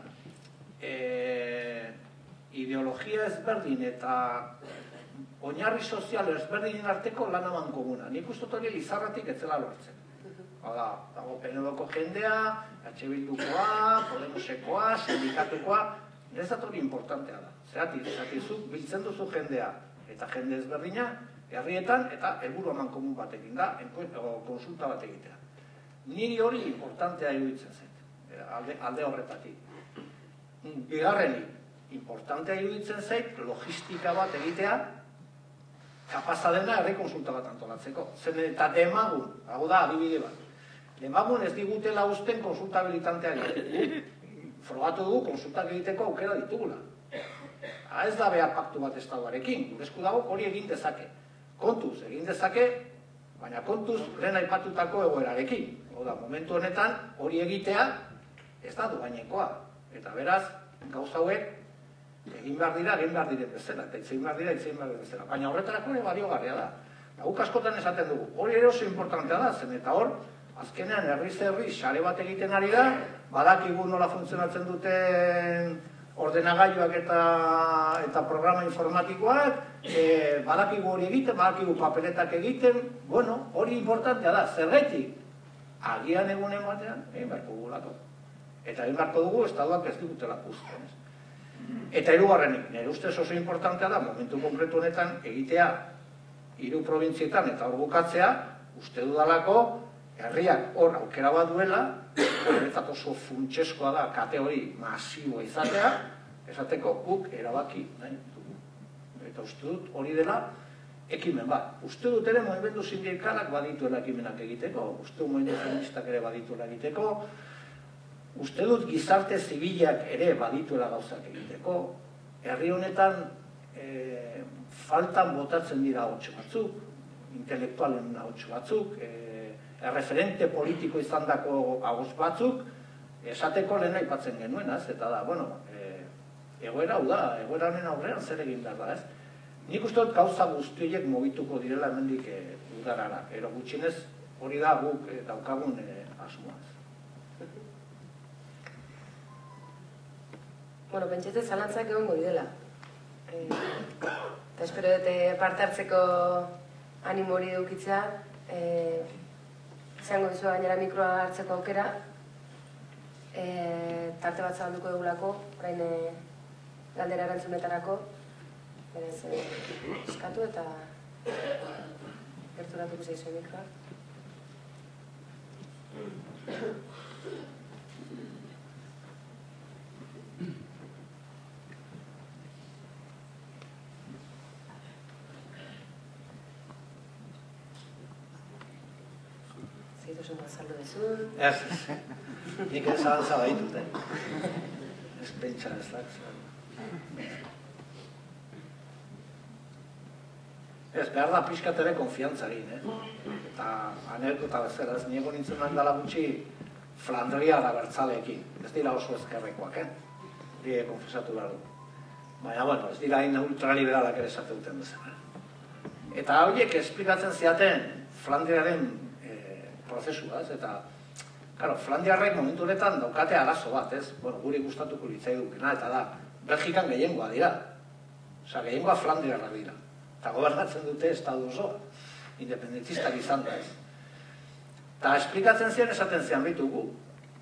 ideologia ezberdin eta oinarri sozial ezberdinen arteko lan amankomuna. Nik uste dut hori Lizarratik etzela lortzen. Dago PNV-ko jendea, H Bildukoa, Podemosekoa, sindikatukoa, niretzat hori importantea da. Zergatik biltzen duzu jendea eta jende ezberdina herrietan eta helburu amankomun batekin da, konsulta bat egitea. Niri hori importantea iruditzen zait, alde horretatik. Bigarrenik, importantea iruditzen zait logistika bat egitea, kapaza dena herri konsulta bat antolatzeko. Eta demagun, hau da, adibide bat. Demagun ez digutela usten konsultabilitantea egiten. Frogatu dugu konsultak egiteko aukera ditugula. Ez da behar paktu bat estatuarekin, gurezku dago hori egin dezake. Kontuz egin dezake, baina kontuz lehen aipatutako egoerarekin. Hau da, momentu honetan hori egitea ez da doainekoa. Eta beraz, gauza hauek egin behar diren bezala, eta egin behar diren bezala. Baina horretarako ere baliogarria da. Guk askotan esaten dugu, hori ere oso importantea da, zen eta hor, azkenean herriz sare bat egiten ari da, badakigu nola funtzionatzen duten ordenagailuak eta programa informatikoak, badakigu hori egiten, badakigu papeletak egiten, hori importantea da, zergatik, agian egunen batean, egin beharko dugulako. Eta egin beharko dugu, estatuak ez digutela puzten. Eta hirugarrenik, nire ustez oso importantea da, momentu konkretu honetan egitea hiru probintzietan eta hor bukatzea, uste dudalako, herriak hor aukera bat duela, horretzat oso funtseskoa da kate hori masiboa izatea, esateko guk erabaki nahi dugu. Eta uste dut hori dela ekimen bat. Uste dut ere movimendu sindikalak badituela ekimenak egiteko, uste dut movimendu feministak ere badituela egiteko, uste dut gizarte zibilak ere badituela gauzak egiteko, herri honetan faltan botatzen dira ahotsu batzuk, intelektualen ahotsu batzuk, referente politiko izandako ahoz batzuk, esateko lehen aipatzen genuenaz, eta da, bueno, egoera hau da, egoera honen aurrean zer egin behar da, ez? Nik uste dut gauza guztiek mugituko direla hemendik udarara, ero gutxinez hori da guk daukagun asmoa. Bueno, pentsatzen zalantzak egongo direla. Eta espero dute parte hartzeko animo hori edukitzea, izango dizu gainera mikroa hartzeko aukera, tarte bat zabalduko dugulako, orain galdera erantzunetarako, berez eskatu eta gerturatuko zaizu mikroa. Zaitu azaldu dezun. Ez, nik ez zalantza baitut, ez pentsa ez da. Ez, behar da pixkat ere konfiantzarin, eta anekdota bezala, ez niego nintzen dala gutxi Flandria da bertzaleekin, ez dira oso ezkerrekoak, hori konfesatu behar du. Baina, bueno, ez dira hain ultraliberalak ere esate duten bezala. Eta horiek esplikatzen ziaten Flandriaren prozesua, ez? Eta, claro, Flandiarrek momentu honetan daukate arazo bat, ez? Bueno, guri gustatuko litzai dukena, eta da, Belgikan gehiengoa dira. Osa, gehiengoa Flandiarrak dira. Eta gobernatzen dute estadu osoa, independentistak izan da, ez? Eta esplikatzen zian esaten zian bitugu,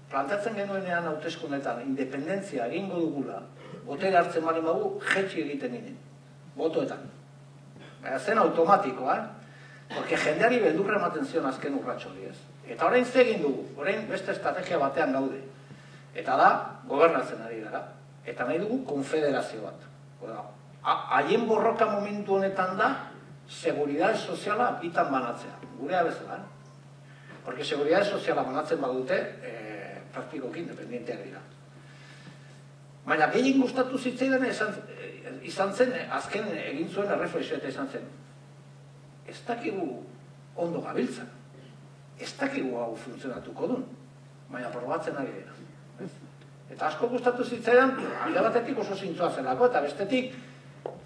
plantatzen genuenean hauteskundetan independentzia egingo dugula, botera hartzen bali magu, jetxi egiten ginen, botoetan. Zen automatikoa, porque jendeari beldurra ematen zion azken urratxo hori, ez? Eta orain zegin dugu, orain beste estrategia batean gaude. Eta da, gobernatzen ari gara. Eta nahi dugu konfederazio bat. Haien borroka momentu honetan da, seguridade soziala bitan banatzea. Gurea bezala, Porque seguridade soziala banatzen badute, praktikoki independienteak dira. Baina gehien gustatu zitzaidan izan zen, azken egin zuen erreflexioa eta izan zen. Ez dakigu ondo gabiltza. Ez dakigu hau funtzionatuko duen. Baina probatzen ari dira. Eta asko gustatu zitzaidan, alde batetik oso zintzoa zelako, eta bestetik,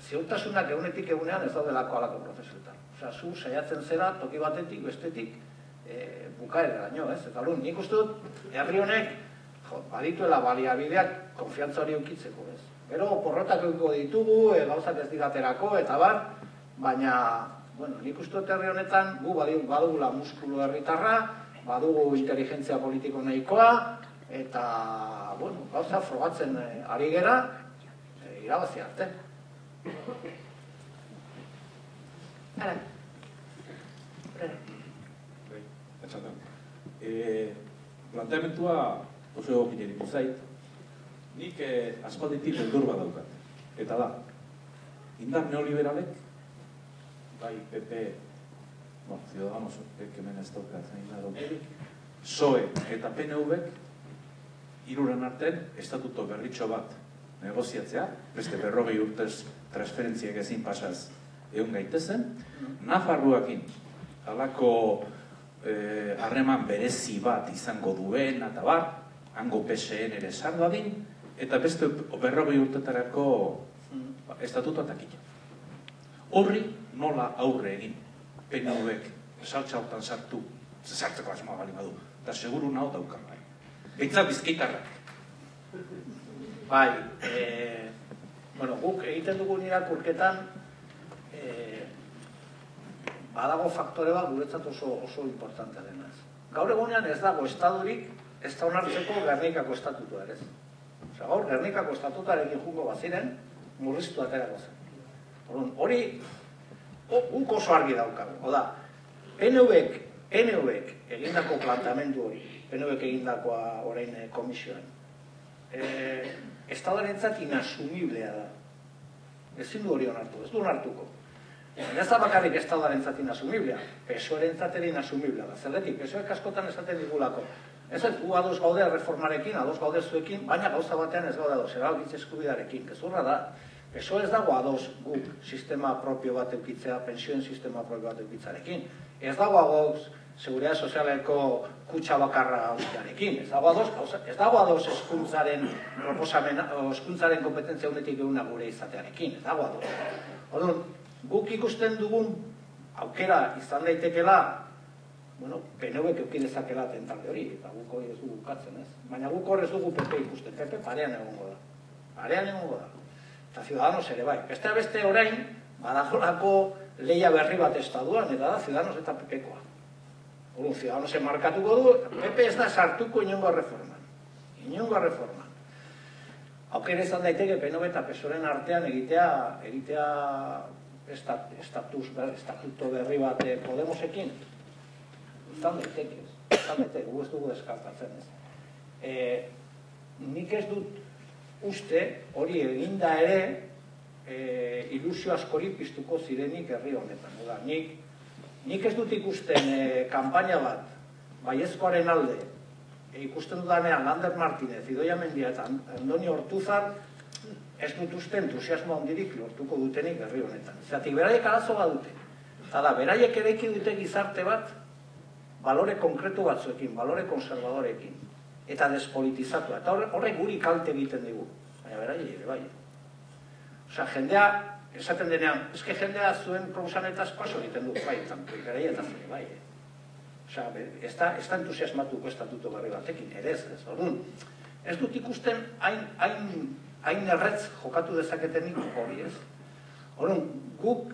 ziurtasunak egunetik egunean ez daudelako alako prozesuetan. Osea, zu saiatzen zera, toki batetik, bestetik, bukaeraraino, ez? Eta lun, nik uste dut, herri honek, badituela baliabideak konfiantza hori eukitzeko, ez? Gero, porrotak eukiko ditugu, gauzak ez digaterako, eta bar, baina, bueno, nik uste dut herri honetan, gu badugula muskulu herritarra, badugu inteligentzia politiko nahikoa, eta, bueno, gauza frogatzen ari gera, irabazi arte. Ara. Planteamentua oso egokinen iku zait, nik aspalditik beldur bat daukat. Eta da, indar neoliberalek, bai PP, Ciudadanos, hemen ez daukatzen indar daukerik, PSOE eta PNV-ek, hiruren artean estatuto berritxo bat negoziatzea, beste 40 urtez transferentziak ezin pasaz egun gaitezen, Nafarroakin halako harreman berezi bat izango duen, eta bar, hango PSN ere sardu adin, eta beste 40 urtetarako estatuto atakila. Horri nola aurre egin, PNV-ek saltza hortan sartzeko asmoa bali badu, eta seguru naho daukan bai. Behitzat bizkaitarrak. Bai, bueno, guk egiten dugun irakurketan, badago faktore bat guretzat oso importantea denaz. Gaur egunean ez dago estadurik, ez da onartzeko Gernikako estatutua ere. Osea, gaur Gernikako estatutuarekin jungo baziren, murriztu aterako zen. Hori, guk oso argi daukagu. Oda, PNV-ek PNV-ek egindako plantamendu hori, PNV-ek egindakoa orain komisioan, Estadoarentzat inasumiblea da. Ezin du hori onartu, ez du onartuko. Ez da bakarrik Estadoarentzat inasumiblea, PSOE-rentzat ere inasumiblea da. Zergatik, PSOE-ek askotan esaten digulako. Ez ez, gu ados gaude reformarekin, ados gaude zuekin, baina gauza batean ez gaude ados, erabakitze eskubidarekin. Gezurra da, PSOE ez dago ados guk sistema propio bat eukitzea, pensioen sistema propio bat eukitzarekin. Ez dago ados Seguridade Sozialeko kutxa bakarra ustearekin. Ez dago ados hezkuntzaren hezkuntzaren kompetentzia unetik eguna gure izatearekin. Ez dago ados. Orduan, guk ikusten dugun aukera izan daitekela, PNV-ek euki dezakela tentalde hori, eta guk hori ez dugu bukatzen, ez? Baina guk hor ez dugu PP ikusten, PP parean egongo da. Parean egongo da. Eta Ciudadanos ere bai. Beste orain, badagolako lehia berri bat estaduan, eta da Ciudadanos eta PP-koa. Orduan, Ciudadanos markatuko du, PP ez da sartuko inongo reforman. Inongo reforman. Aukera izan daiteke PNV eta PSOE-ren artean egitea estatuto berri bat Podemosekin. Izan daiteke, gu ez dugu deskartatzen ez. Nik ez dut uste hori eginda ere ilusio askori piztuko zirenik herri honetan. Nik ez dut ikusten kanpaina bat, baiezkoaren alde, ikusten dudanean Lander Martínez, Idoia Mendia eta Andoni Ortuzar, ez dut uste entusiasmo handirik lortuko dutenik herri honetan. Zeratik, beraiek arazo bat dute. Eta da, beraiek eraiki dute gizarte bat, balore konkretu batzuekin, balore konservadorekin, eta despolitizatu. Eta horrek guri kalte egiten digu. Baina beraiek ere bai. Osea, jendea, esaten denean, eske jendea zuen proposanetaz paso egiten du, bai, beraiek eta zure, bai. Osea, ez da entusiasmatuko estatuto berri batekin, ere ez. Orduan, ez dut ikusten hain erretz jokatu dezaketenik hori, ez? Orduan, guk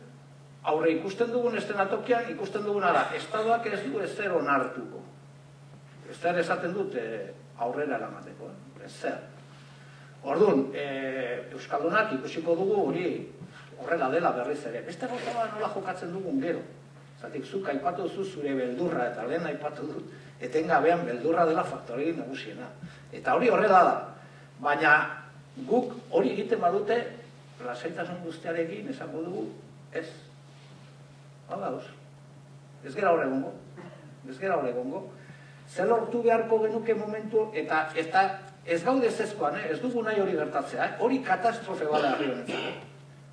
aurre ikusten dugun estenatokian, ikusten duguna da, Estadoak ez du ezer onartuko. Ezer esaten dut aurrera eramateko, ezer. Orduan, Euskaldunak ikusiko dugu hori horrela dela berriz ere. Beste gauza nola jokatzen dugun gero. Zatik, zuk aipatu duzu zure beldurra, eta lehen aipatu dut, etengabean beldurra dela faktori nagusiena. Eta hori horrela da. Baina guk hori egiten badute, lasaitasun guztiarekin esango dugu, ez. Hala dauz. Ez gera hor egongo. Ez gera hor egongo. Zer lortu beharko genuke momentu, eta ez gaude ezezkoan, ez dugu nahi hori gertatzea, hori katastrofe bada herri honetan.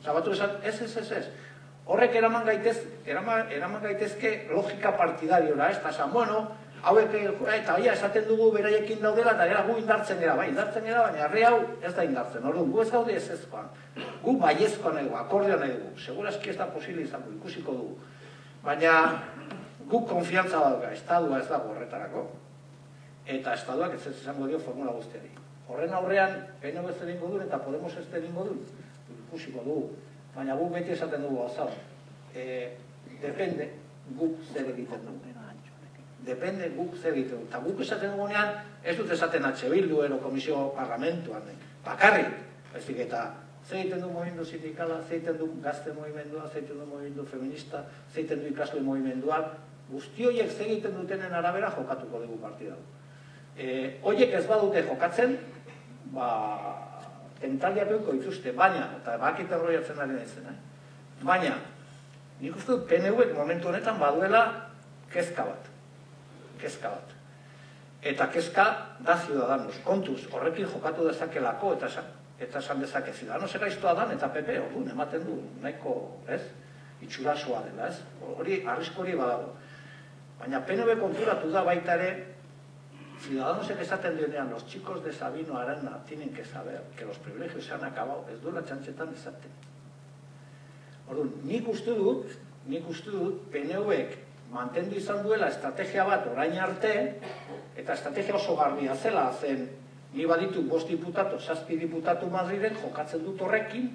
Zabatu esan, ez. Horrek eraman gaitezke logika partidariora, ez da esan, hauek, eta esaten dugu beraiekin daudela, eta gara gu indartzen gara, baina herri hau ez da indartzen, orduan, gu ez gaude ezezkoan, gu baiezkoan nahi dugu, akordioan nahi dugu, segurazki ez da posible izango, ikusiko dugu, baina guk konfiantza dauka, estadua ez dago horretarako, eta estaduak ez izango dio formula guztiari. Horren aurrean, PNV ez egingo duen eta Podemos ez egingo duen, ikusiko dugu. Baina guk beti esaten dugu hau. Depende guk zer egiten dugu. Depende guk zer egiten dugu. Eta guk esaten dugunean, ez dut esaten H. Bildu ero komisio parlamentuan. Bakarrik, baizik eta zer egiten du movimendu sindikala, zer egiten du gazte movimendua, zer egiten du movimendu feminista, zer egiten du ikasle movimenduak, guzti horiek zer egiten dutenen arabera jokatuko dugu partida. Horiek ez badute jokatzen, tentaldiak euko dituzte, baina, eta bakiten roiatzen ari nahizen, baina, nik uste dut PNV-ek momentu honetan baduela kezka bat. Eta kezka da Ciudadanos, kontuz, horrekin jokatu dezakelako, eta esan dezake Ciudadanos eraiztoa dan, eta PP, orduan, ematen du, nahiko, ez? Itxurasoa dela, ez? Hori, arrisko hori badago. Baina PNV konturatu da baita ere, Ciudadanosek esaten dionean, los chicos de Sabino Arana tienen que saber que los privilegios se han acabado, ez duela txantxetan esaten. Orduan, nik uste dut, PNV-ek mantendu izan duela estrategia bat orain arte, eta estrategia oso garbia zela, zen, ni baditu 5 diputatu, 7 diputatu Madriden, jokatzen dut horrekin,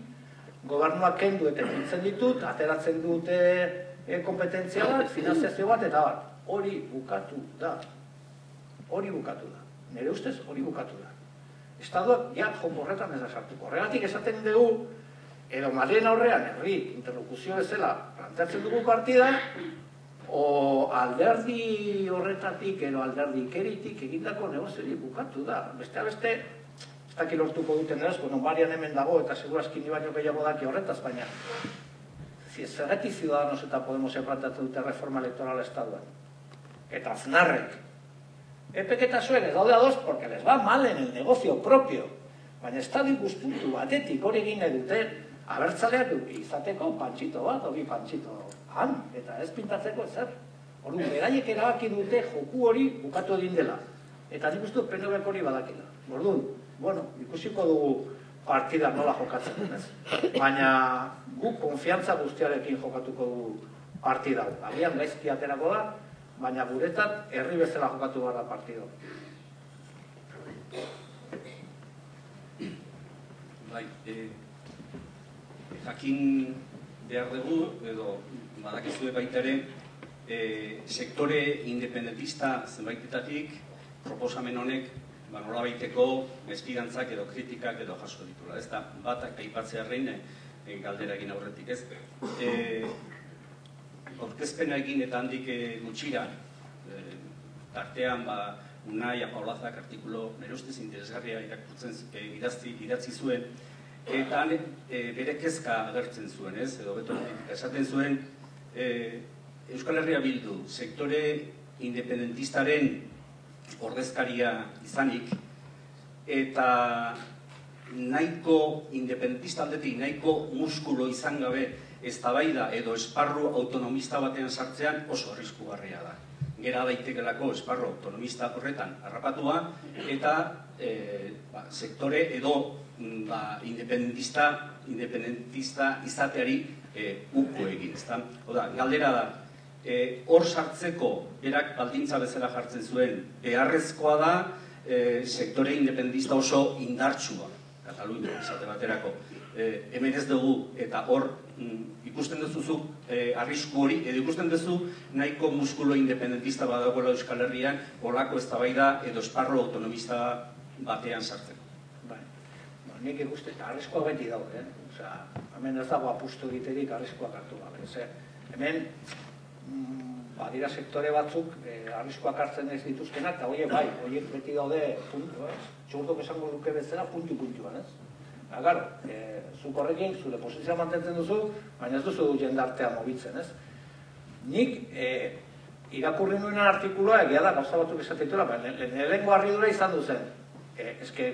gobernuak kendu eta nintzen ditut, ateratzen dute kompetentzia bat, finanziazio bat, eta bat, hori bukatu da. Nire ustez, hori bukatu da. Estaduak, joko horretan ez da sartuko. Horregatik esaten dugu, edo Madrilen aurrean, herri, interlokuzio bezala, planteatzen dugu partida, o alderdi horretatik edo alderdi ikeritik egindako negoziori bukatu da. Beste, ez daki lortuko duten ez, bueno, Marian hemen dago eta segurazki ni baino gehiago daki horretaz, baina zergatik Ciudadanos eta Podemos planteatu dute reforma electoral estatuan. Eta Aznarrek. EPek eta zuen ez daude ados porque les va mal en el negocio propio. Baina estatu ikuspuntu batetik hori egin nahi dute abertzaleak izateko pantxito bat, hori pantxito han, eta ez pintatzeko ezer. Hori, beraiek erabaki dute joku hori bukatu egin dela. Eta nik uste PNVk hori badakila. Orduan, bueno, ikusiko dugu partida nola jokatzen denez. Baina gu konfiantza guztiarekin jokatuko dugu partida. Agian gaizki aterako da, baina guretzat herri bezala jokatu gara partido. Bai, jakin behar dugu, edo badakizue baita ere, sektore independentista zenbaitetatik proposamen honek nolabaiteko espirantzak edo kritikak edo jaso ditula. Ez da, batak aipatzea rein galdera egin aurretik, ez? Aurkezpena egin eta handik gutxira, tartean Unai Apaolazak artikulo nire ustez interesgarria idatzi zuen, eta bere kezka agertzen zuen, ez? Edo beto esaten zuen Euskal Herria Bildu sektore independentistaren ordezkaria izanik, eta nahiko independentista aldetik nahiko muskulo izan gabe eztabaida edo esparru autonomista batean sartzean oso arriskugarria da. Gera daitekelako esparru autonomista horretan harrapatua eta sektore edo independentista izateari uko egin. Oda, galdera da, hor sartzeko berak baldintza bezala jartzen zuen beharrezkoa da sektore independentista oso indartsua, Katalunia izate baterako. Hemen ez dugu eta hor ikusten duzu arrisku hori, edo ikusten duzu nahiko muskulo independentista badagoela Euskal Herrian olako eztabaida edo esparru autonomista batean sartzeko. Nik ikusten, arriskoa beti daude, hemen ez dago apustu egiterik arriskoak hartu gabe. Hemen badira sektore batzuk arriskoak hartzen ez dituzkenak, eta horiek beti daude puntu, txurdok esango duke bezala puntu-puntuan, ez? Garo, zuk horrekin, zure posizioa mantentzen duzu, baina ez duzu jendartea mobitzen, ez? Nik irakurri nuen artikuloa, egia da, gauza batzuk esatitula, baina lehenengo harridura izan duzen.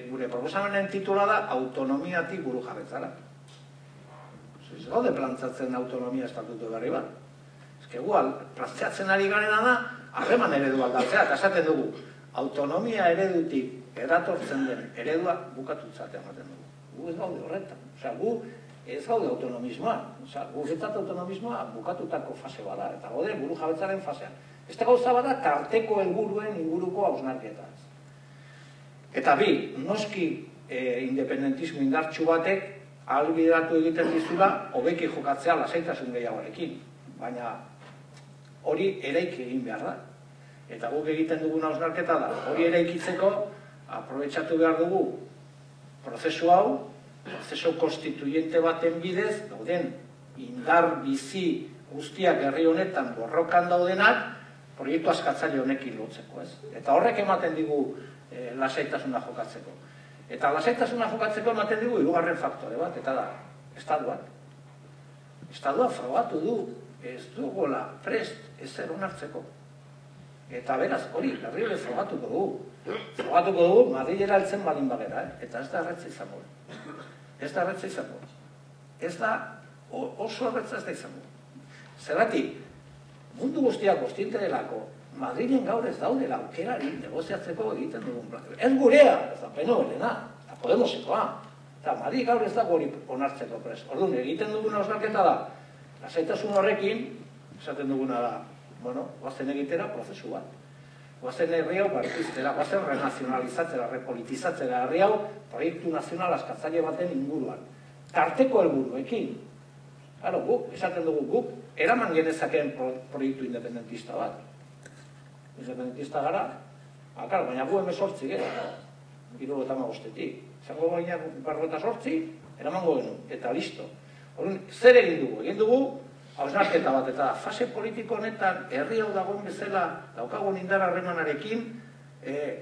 Gure proposamenen titula da autonomiatik buru jarretzara. Ez gaude plantzatzen autonomia estatutu berri bat. Gual, plantzatzen ari garena da, harreman eredu aldatzea, eta esaten dugu, autonomia eredutik eratortzen den eredua bukatutzatea ematen dugu. Gu ez gaude horretan. Gu ez gaude autonomismoa. Gu getzat autonomismoa bukatutako fase bada, eta gaude buru jabetzaren fasean. Ez da gauza bada tarteko helburuen inguruko hausnarketa. Eta bi, noski independentismo indartsu batek ahalbideratu egiten dizula hobeki jokatzea lasaitasun gehiagoarekin. Baina hori eraiki egin behar da. Eta guk egiten dugun hausnarketa da, hori eraikitzeko aprobetxatu behar dugu prozesu hau, prozesu konstituyente baten bidez, dauden indar bizi guztiak herri honetan borrokan daudenak, proiektu askatzaile honekin lotzeko, ez? Eta horrek ematen digu lasaitasuna jokatzeko. Eta lasaitasuna jokatzeko ematen digu hirugarren faktore bat, eta da, estatuak. Estatua frogatu du, ez dugola prest ezer onartzeko. Eta beraz, hori, berriro frogatuko dugu. Frogatuko dugu, Madrilera heltzen balin bagera, eta ez da erretza izango. Ez da erretza izango. Ez da, oso erretza ez da izango. Zergatik, mundu guztiak guztiente delako, Madrilen gaur ez daudela aukerari negoziatzeko egiten dugun plan. Ez gurea, ez da PNV-ena, eta Podemosekoa. Eta Madrid gaur ez dago hori onartzeko prest. Orduan, egiten duguna hausnarketa da, lasaitasun horrekin, esaten duguna da, guazen egitera prozesu bat. Guazen herri hau partiztera, guazen renazionalizatzera, repolitizatzera herri hau proiektu nazional askatzaile baten inguruan. Tarteko helburuekin. Claro, guk, esaten dugu guk, eraman genezakeen proiektu independentista bat. Independentista gara, baina gu 18 gara, 75-etik. Zango baina 48, eramango genuen, eta listo. Zer egin dugu? Egin dugu hausnarketa bat, eta fase politiko honetan, herri hau dagoen bezala, daukagun indar harremanarekin,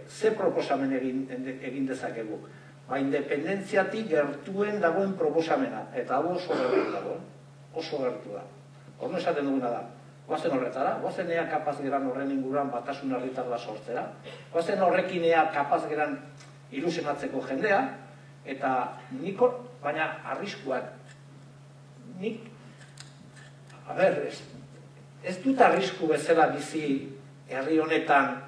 ze proposamen egin dezakegu. Ba, independentziatik gertuen dagoen proposamena, eta hau oso gertu dago, oso gertu da. Horno esaten duguna da, guazen horretara, guazen ea kapaz geran horren inguruan batasun herritarra sortzera, guazen horrekin ea kapaz geran ilusionatzeko jendea, eta niko, baina arriskuak, nik, ez dut arrisku bezala bizi herri honetan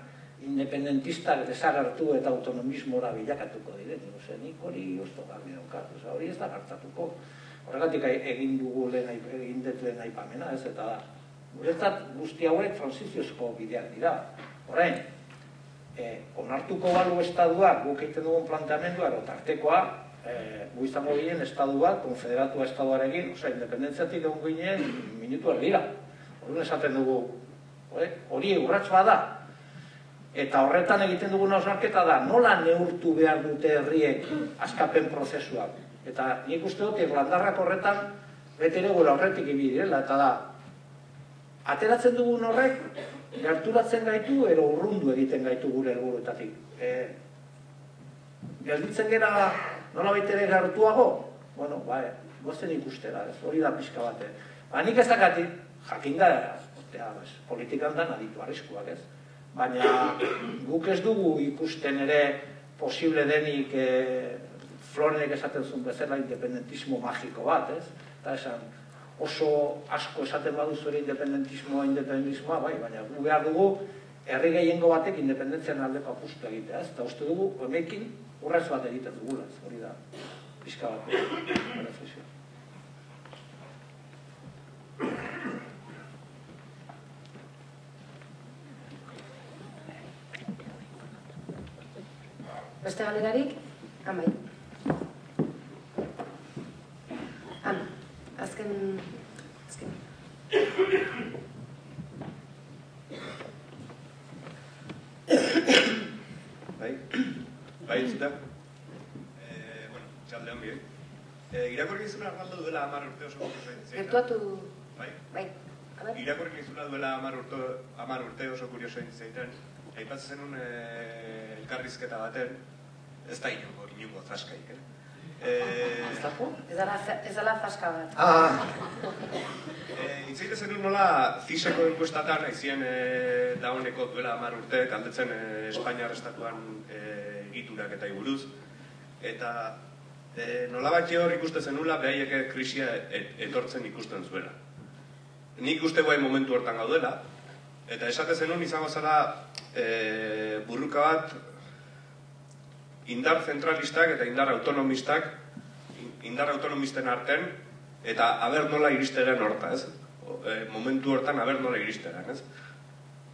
independentistak desagertu eta autonomismora bilakatuko diren. Nik hori usto garbi daukat, hori ez da gertatuko. Horregatik egin dugu egin dut lehen aipamena, ez, eta guretzat guzti hauek transiziozko bideak dira. Horrein, onartuko balu estaduak, guk egiten dugun planteamendua, tartekoa, gu izango ginen estadu bat, konfederatua estaduarekin, independentziatik egon ginen minutu erdira. Horren esaten dugu, hori urrats bada. Eta horretan egiten dugun hausnarketa da, nola neurtu behar dute herriek askapen prozesuak. Eta nik uste dut, irlandarrak horretan, bete ere gure horretik ibidirela, eta da, ateratzen dugun horrek, gerturatzen gaitu, ero urrundu egiten gaitu gure helburuetatik. Gelditzen gera, nola baitere gertuago? Bueno, gozen ikustera, hori da pixka bate. Nik ez dakatik, jakinda, politikan da naditu arriskuak, ez? Baina guk ez dugu ikusten ere posible denik Florenek esaten zuen bezala independentismo magiko bat, ez? Eta esan, oso asko esaten baduzu ere independentismoa, baina gu behar dugu herri gehiengo batek independentzian aldeko apustu egitea, ez? Eta uste dugu, honekin urrez bat egiten dugula, ez? Hori da, pixka bat, reflexioa. Beste galerarik, amai. Azken... Bai, zita. Txalde hon bien. Irakorri izuna Arnaldo duela 10 urte oso kurioso egin. Gertuatu... Bai. Irakorri izuna duela 10 urte oso kurioso egin zeiten. Aipatzen zenun elkarrizketa baten, ez da inungo zaskaik, Ez dala zaska bat. Itzaite zenun nola CISeko enkuestatan aizien dauneko duela 10 urte galdetzen Espainiar estatuan egiturak eta iguruz. Eta nola bat hor ikusten zenula behaiek krisia etortzen ikusten zuela. Nik uste guai momentu hortan gaudela, eta esate zenun izango zela burruka bat indar zentralistak eta indar autonomisten arten, eta aber nola iristeren horta, ez? Momentu hortan aber nola iristeren, ez?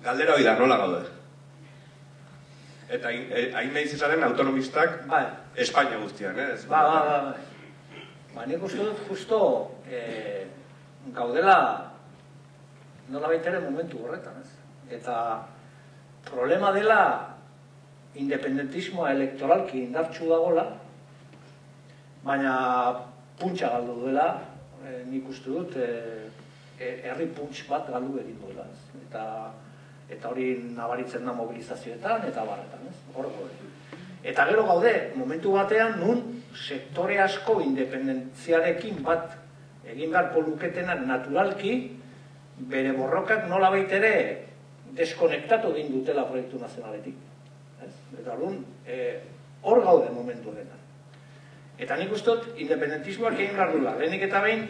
Galdera hori da, nola gaude? Eta hain nahi zizaren autonomistak Espainia guztian, ez? Nik uste dut justo gaudela nola baitere momentu horretan, ez? Eta problema dela independentismoa elektoralki indartsu dagoela, baina puntxa galdu duela, nik uste dut, herri puntx bat galdu egin duela. Eta hori nabaritzen da mobilizazioetan eta barretan. Eta gero gaude, momentu batean, nun sektore asko independentziarekin bat egin beharko luketenak naturalki, bere borrokak nola baitere deskonektatu egin dutela proiektu nazionaletik. Eta hor gaude momentu honetan. Eta nik uste dut, independentismoak egin behar duela. Lehenik eta behin,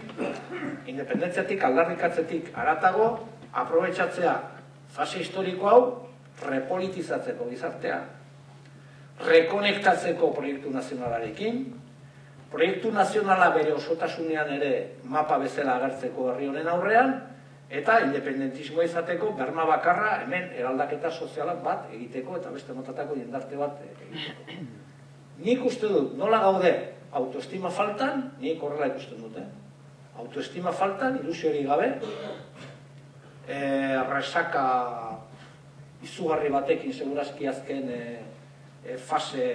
independentziatik, aldarrikatzetik aratago, aprobetxatzea fase historiko hau, repolitizatzeko gizartea, rekonektatzeko proiektu nazionalarekin, proiektu nazionala bere osotasunean ere mapa bezala agertzeko herri honen aurrean, eta independentismoa izateko berma bakarra hemen eraldaketa sozialak bat egiteko eta beste motatako jendarte bat egiteko. Nik uste dut, nola gaude autoestima faltan, nik horrela ikusten dute. Autoestima faltan, ilusiorik gabe, resaka izugarri batekin segurazki azken fase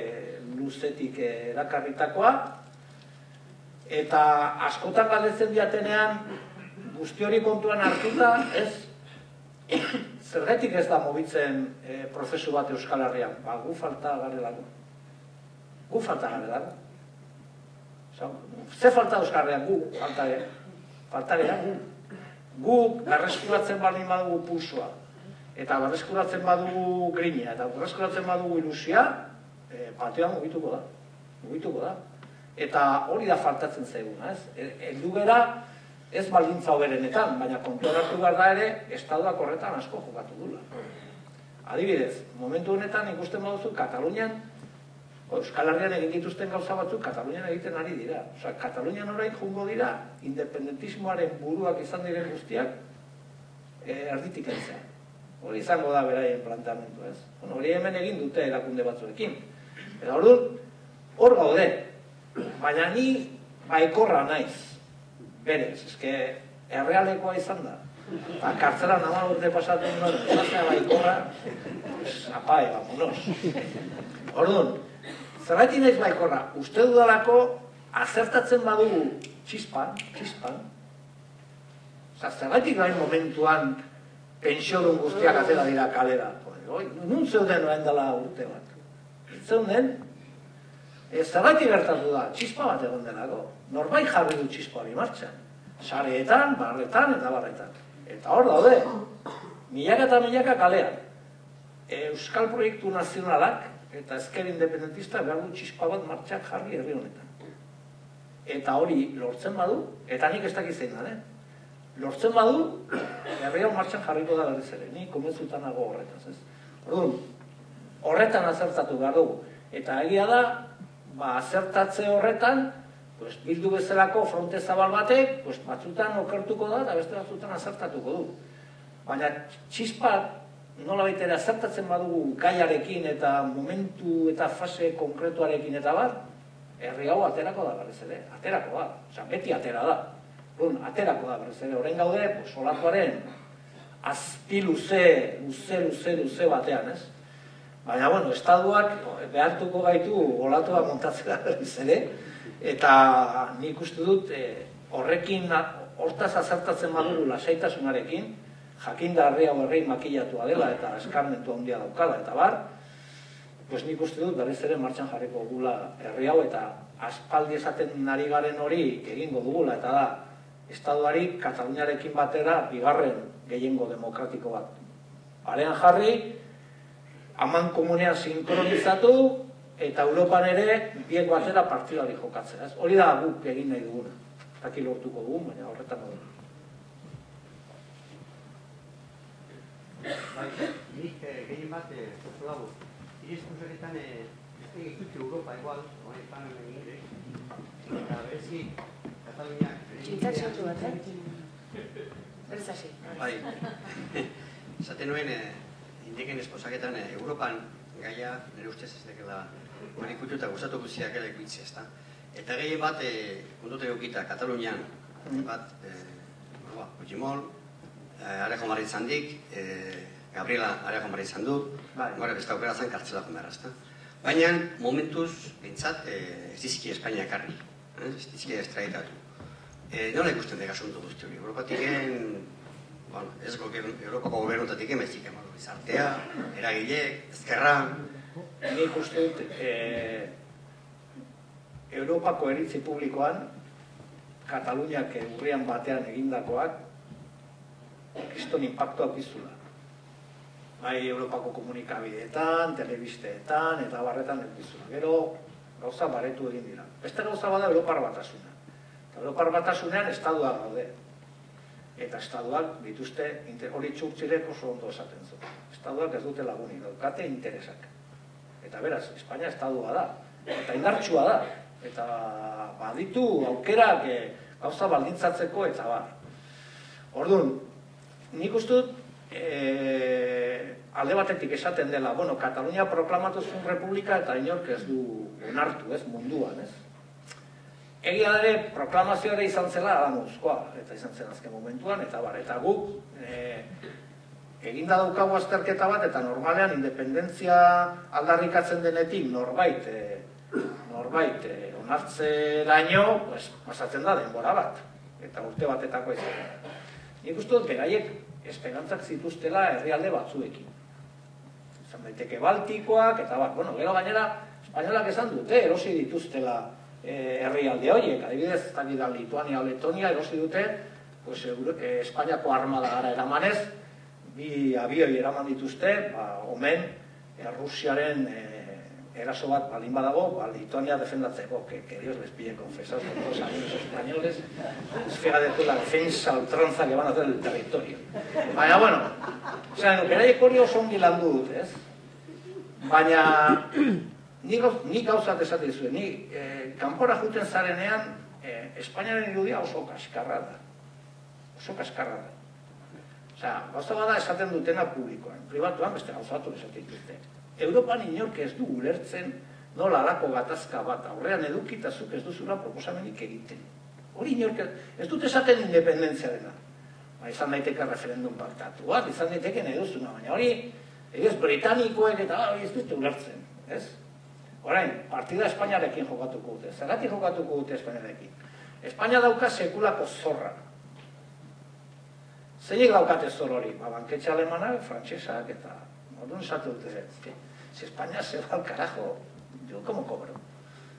luzetik erakarritakoa, eta askotan galdetzen diatenean, guzti hori kontuan hartuta, ez, zergatik ez da mugitzen prozesu bat Euskal Herrian? Ba, gu falta garelako. Gu falta garelako. Ze falta Euskal Herrian? Gu falta gara. Gu berreskuratzen baldin badugu pulsoa, eta berreskuratzen badugu grina, eta berreskuratzen badugu ilusia, patioa mugituko da. Eta hori da faltatzen zaiguna, ez? Heldu gera, ez baldintza hoberenetan, baina kontuan behar da ere, Estatuak horretan asko jokatu dula. Adibidez, momentu honetan ikusten baduzu, Katalunian, Euskal Herrian egin dituzten gauza batzuk, Katalunian egiten ari dira. Osa, Katalunian orain jungo dira, independentismoaren buruak izan diren guztiak, erditik entzea. Hori izango da beraien planteamendu, ez? Hori hemen egin dute erakunde batzuekin. Eta hor gaude, baina ni baikorra naiz, berez, eske errealekoa izan da. Kartzelan 10 urte pasatu nuen, esazea baikorra, apae, vamonos. Orduan, zergatik naiz baikorra, uste dudalako azertatzen badugu txispan, zergatik gain momentuan pentsiodun guztiak atera dira kalera. Nun zeuden orain dela urte bat. Zeuden, zergatik gertatu da, txispa bat egon delako. Norbait jarri du txispa hori martxan. Sareetan, barretan eta barretan. Eta hor daude, milaka eta milaka kalean. Euskal Proiektu Nazionalak eta ezker independentista behar du txispa bat martxak jarri herri honetan. Eta hori lortzen badu, eta nik ez dakizein da, lortzen badu, herri hau martxan jarriko da berriz ere, ni komentzutan nago horretaz, ez? Orduan, horretan azertatu behar dugu. Eta egia da, azertatze horretan, bildu bezalako fronte zabal batek, batzutan okertuko da, eta beste batzutan azertatuko du. Baina txispa nola baitera azertatzen badugu gaiarekin eta momentu eta fase konkretuarekin eta bat, herri hau aterako da berriz ere, aterako da, osea, beti atera da. Aterako da berriz ere, orain gaude, olatuaren azpi luze batean, ez? Baina, bueno, Estatuak behartuko gaitu olatua montatzea berriz ere, eta nik uste dut horrekin, hortaz azertatzen badugu lasaitasunarekin, jakinda herri hau herri makillatua dela eta eskarmentu handia daukala eta bar, nik uste dut berriz ere martxan jarriko dugula herri hau eta aspaldi esaten ari garen hori egingo dugula eta da Estatuari Kataluniarekin batera bigarren gehiengo demokratiko bat. Parean jarri, aman komunean sinkronizatu eta Europan ere biek batera partidari jokatzea. Hori da guk egin nahi duguna. Taki lortuko dugun, baina horretan dugu. Nik gehien bat, oso dago, irizkuseretan egitut Europa igual, honetan egin, eta berezi, Kataluniak... Txintzak sortu bat, Berez hasi. Bai, esaten nuen, indiken esposaketan Europan gaia, nire ustez ez dekela, hori ikutu eta gustatu guztiak ere ikuitzi, ezta? Eta gehien bat, kondote eukita, Katalunian, bat, Puigdemont, Arejo Marritzandik, Gabriela Arejo Marritzandu, gara besta aukera zen kartzelako merra, ezta? Baina, momentuz, bintzat, ez dizki Espainia ekarri, ez dizki estraditatu. Nola ikusten dega asunto guzti hori? Europatik ez Europako gobernotatik emezik emalo bizartea, eragilek, ezkerra... Nik uste dut, Europako eritzi publikoan, Kataluniak urrian batean egindakoak, kriston impactuak izula. Bai, Europako komunikabideetan, telebisteetan, eta barretan izula. Gero, gauza baretu egin dira. Beste gauza bada Europar Batasuna. Europar Batasunean Estatuak gaude. Eta Estatuak dituzte, hori Churchillek oso ondo esaten zu. Estatuak ez dute lagunik, daukate interesak. Eta beraz, Espainia Estatua da. Eta indartsua da. Eta baditu aukerak gauza baldintzatzeko eta bar. Orduan, nik uste dut, alde batetik esaten dela, Katalunia proklamatu zuen republika eta inork ez du onartu, ez, munduan, ez? Egia ere, proklamazioa ere izan zela alamuzkoa, eta izan zen azken momentuan, eta bar, eta guk eginda daukagu azterketa bat, eta normalean independentzia aldarrikatzen denetik norbait onartzeraino, pasatzen da denbora bat, eta urte batetako izan. nik uste dut beraiek esperantzak zituztela herrialde batzuekin. Izan daiteke Baltikoak, eta bat, bueno, gero gainera, espainolak esan dute, erosi dituztela herrialde horiek, adibidez, eta Lituania o Letonia erosi dute, pues, Espainiako armada gara eramanez, 2 abioi eraman dituzte, omen, Rusiaren eraso bat balin badago, Lituania defendatzeko, que Dios les pide confesar con todos los amigos españoles, fíjate la defensa ultranza que van a hacer del territorio. Baina, bueno, beraiek hori oso ongi landu dut, ez? Baina, nik gauzat esate zuen, nik kanpora juten zarenean, Espainiaren irudia oso kaskarra da. Oso kaskarra da. Osea, gauza bada esaten dutena publikoan, pribatuan beste gauzatu esaten dute. Europan inork ez du ulertzen nola alako gatazka bat aurrean edukitazuk ez duzula proposamenik egiten. Hori inork ez dut esaten independentziarena. Izan daiteke referendum paktatu bat, izan daiteke nahi duzuna, baina hori ez britanikoek eta hori ez dute ulertzen, ez? Orain, partida Espainiarekin jokatuko dute. Zergatik jokatuko dute Espainiarekin? Espainia dauka sekulako zorra. Zeinek daukate zor hori? Banketxe alemanak, frantsesak eta... Orduan esatu dute, si Espainia se va al carajo, yo como cobro.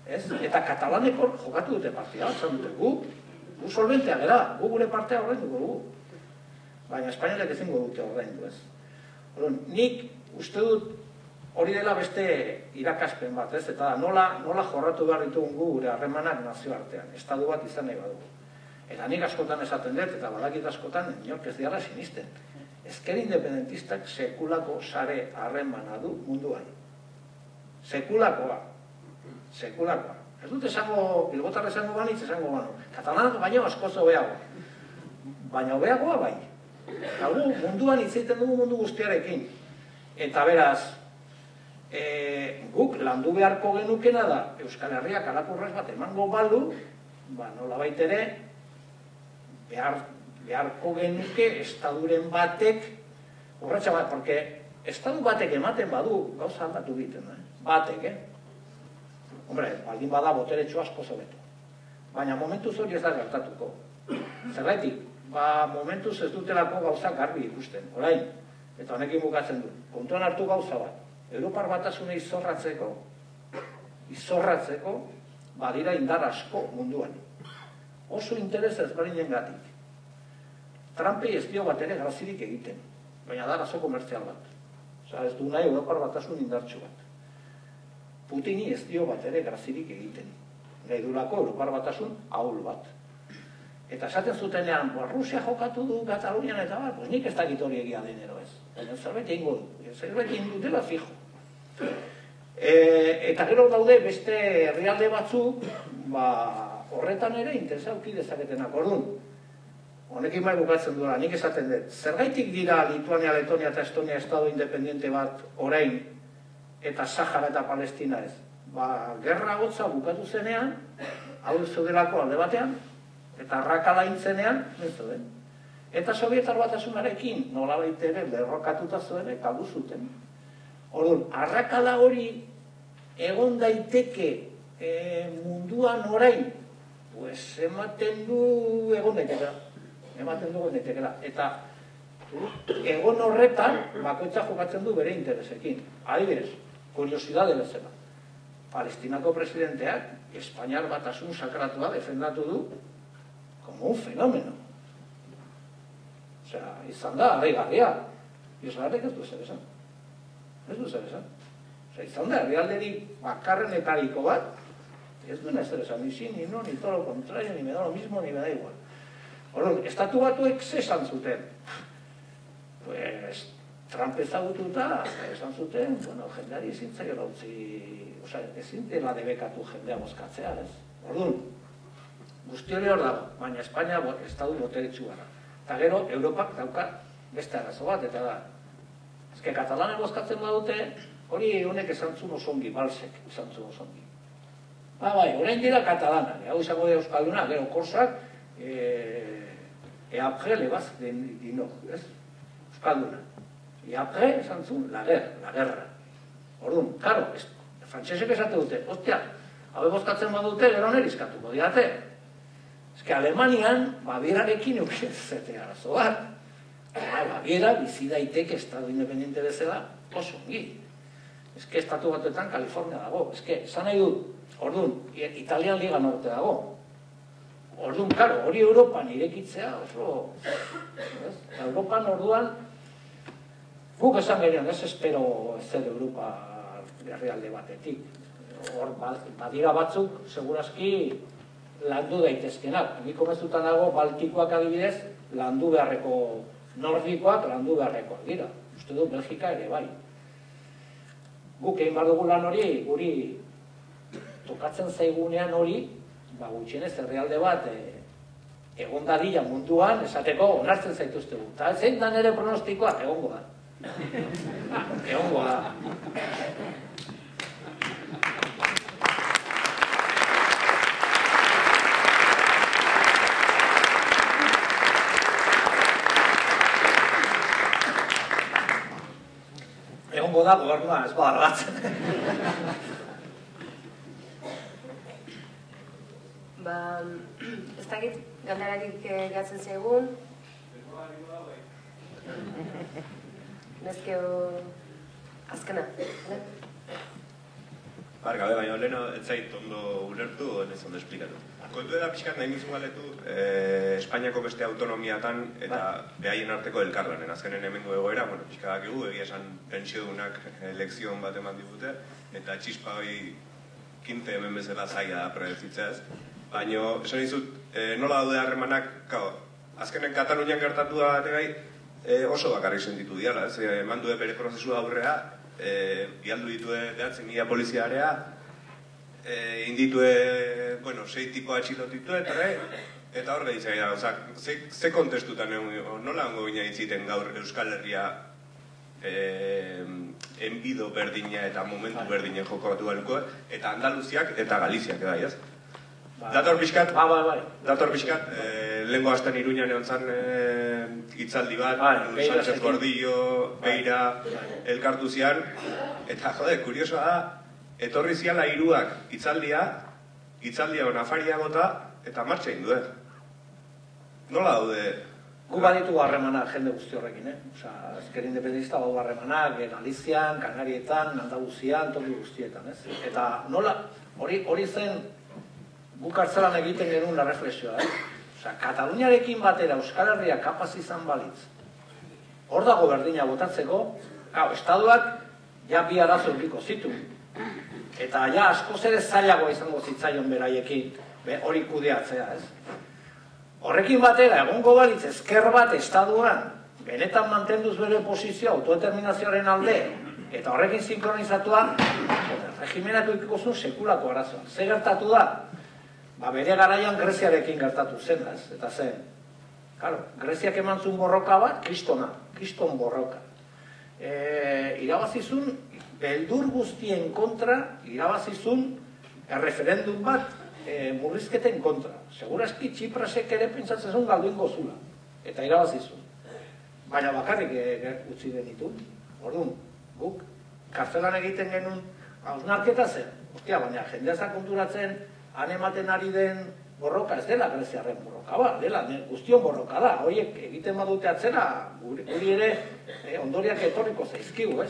Eta katalanek jokatu dute partida, esan dute, gu solventea gara, gu gure partea horrenduko dugu. Baina Espainiarek ezingo dute horrendu, ez? Orduan, nik uste dut hori dela beste irakaspen bat, ez? Eta nola jorratu behar ditugun gu gure harremanak nazioartean, estadu bat izan nahi badugu. Eta nik askotan esaten dut, eta badakit askotan, inork ez diara sinisten. Ezker independentistak sekulako sare harremana du munduan. Sekulakoa. Sekulakoa. Ez dut esango, bilbotar esango banitz, esango bano. Katalanak baino askoz hobeago. Baina hobeagoa bai. Eta gu munduan hitz egiten dugu mundu guztiarekin. Eta beraz, guk landu beharko genukena da, Euskal Herriak alakurrez bat emango balu, nola baitere, beharko genuke estaduren batek, urratxa bat, porque estadu batek ematen badu, gauza aldatu egiten, batek, Hombre, baldin bada boteretxo asko zobetu. Baina momentuz hori ez da gertatuko. Zerraitik, momentuz ez dutelako gauza garbi ikusten, orain, eta honekin bukatzen du. Kontuan hartu gauza bat, Europar Batasuna izorratzeko, badira indar asko munduan. Oso interes ezberdinen gatik. Trumpei ez dio bat ere grazirik egiten, baina da arazo komertzial bat. Osa, ez du nahi Europar Batasun indartxo bat. Putini ez dio bat ere grazirik egiten. Nahi durako Europar Batasun ahul bat. Eta esaten zutenean, Rusia jokatu du Katalunian eta bat, nik ez dakit hori egia denero ez. Zerbait egingo du, zerbait egin dutela fijo. Eta gero daude beste herrialde batzuk, horretan ere interesa auki dezaketenak. Orduan, honekin bai bukatzen duela, nik esaten dut, zergaitik dira Lituania, Letonia eta Estonia estado independiente bat orain, eta Sahara eta Palestina ez. Gerra gotza bukatu zenean, hau zeudelako alde batean, eta arrakala intzenean, ez zuen. Eta Sovietar Batasunarekin nolabait ere lerrokatuta zuen, kaldu zuten. Orduan, arrakala hori egon daiteke munduan orain, pues ematen du egon daitekela. Eta egon horretan, bakoitza jokatzen du bere interesekin. Adibidez, kuriosidade bezala. Palestinako presidenteak Espainiar Batasun sakratua defendatu du como un fenómeno. Osea, izan da, arraigarria. Israelek ez du zer esan. Ez du zer esan. Osea, izan da, herrialderik bakarrenetariko bat, ez duena zer esan, ni sí, ni no, ni todo lo contrario, ni me da lo mismo, ni me da igual. Orduan, estatu batuek zesan zuten. Pues, Trump ezagututa, esan zuten, jendeari ezin zaiola utzi, ezin dela debekatu jendea bozkatzea, ez? Orduan, guzti hori hor dago, baina Espainia estadu boteretsu gara. Eta gero, Europak dauka beste arazo bat, eta da. Ezke katalanek bozkatzen badute, hori honek esan zuen osongi, balsek esan zuen osongi. Bai, orain dira katalanak, hau izango da euskalduna, gero korsak, après le baz dino, ez? Euskalduna. Y après, esan zuen, la guerra. Orduan, karo, frantsesek esate dute, ostia, hau bozkatzen badute, gero nerizkatuko diate. Eske Alemanian, Bavierarekin eukien zertea arazo bat. Baviera bizi daiteke estado independiente bezala oso ongi. Eske estatu batuetan Kalifornia dago. Eske, esan nahi dut, orduan, Italian Liga Norte dago. Orduan, karo, hori Europan irekitzea, oso... Europan orduan, guk esan gerion, ez espero zer Europa herrialde batetik. Hor, badira batzuk, segurazki, landu daitezkenak. Nik komezutan dago, Baltikoak adibidez, landu beharreko, Nordikoak landu beharrekoak dira. Uste du, Belgika ere bai. Guk egin behar dugu lan hori, guri tokatzen zaigunean hori, gutxienez herrialde bat egon dadila munduan, esateko onartzen zaituztegu. Eta zein da nire pronostikoa, egongo da. Egongo da. Egongo da, gobernua ez bada harratzen. Ez dakit galderarik gatzen zaigun. Nezkeo azkena. Gabe, baina leheno ez zait ondo ulertu, ez ondo esplikatu. Kontu eda pixkat nahi nizun galetu Espainiako beste autonomiatan eta behaien arteko elkarlanen. Azkenen hemengo egoera, pixka dakigu, egia esan pentsiodunak lekzion bat eman digute, eta txispa hori kinte hemen bezala zaila da predezitzea ez. Baina, esan dizut, nola daude harremanak, azkenen Katalunian gertatu da bategai oso bakarrik sentitu diala, ez? Eman due bere prozesu aurrea, bialdu ditue 9.000 poliziarea, inditue, 6 tipo atxilot ditue, eta hor gehitzea da, ze kontestutan nola hongo gina ditziten gaur Euskal Herria enbido berdina eta momentu berdinen jokatu galuko, eta Andaluziak eta Galiziak da, ez? Dator pixkat, lehenko hasten Iruñan egon zan hitzaldi bat, Sánchez Gordillo, Beira, elkartu zian, eta jode, kuriosoa da, etorri ziala hiruak hitzaldia Nafaria gota, eta martxa indu, Nola daude? Gu baditu harremanak jende guzti horrekin, Ezker independentista badu harremanak, Galizian, Kanarietan, Andaluzian, toki guztietan, Eta nola, hori zen, guk hartzelan egiten genuen la reflexioa, Kataluniarekin batera Euskal Herria kapaz izan balitz. Hor dago berdina botatzeko, estaduak ja bi arazo edukiko zitu. Eta ja askoz ere zailagoa izango zitzaion beraiekin hori kudeatzea, Horrekin batera, egongo balitz ezker bat estaduan, benetan mantenduz bere posizioa autodeterminazioaren alde, eta horrekin sinkronizatuan, regimenak edukiko zuen sekulako arazoa. Ze gertatu da? Bere garaian Greziarekin gertatu zen, eta zen. Greziak eman zuen borroka bat, kriston borroka. Irabazizun, beldur guztien kontra, irabazizun referendum bat murrizketen kontra. Segurazki Txiprasek ere pentsatzen zuen galduin gozula, eta irabazizun. Baina bakarrik utzi denitu. Orduan, guk kartzelan egiten genuen hausnarketa zen. Baina jendea konturatzen han ematen ari den borroka ez dela Greziarren borroka bat, dela guztion borroka da. Horiek egiten badute atzera, guri ere ondoriak etorriko zaizkigu,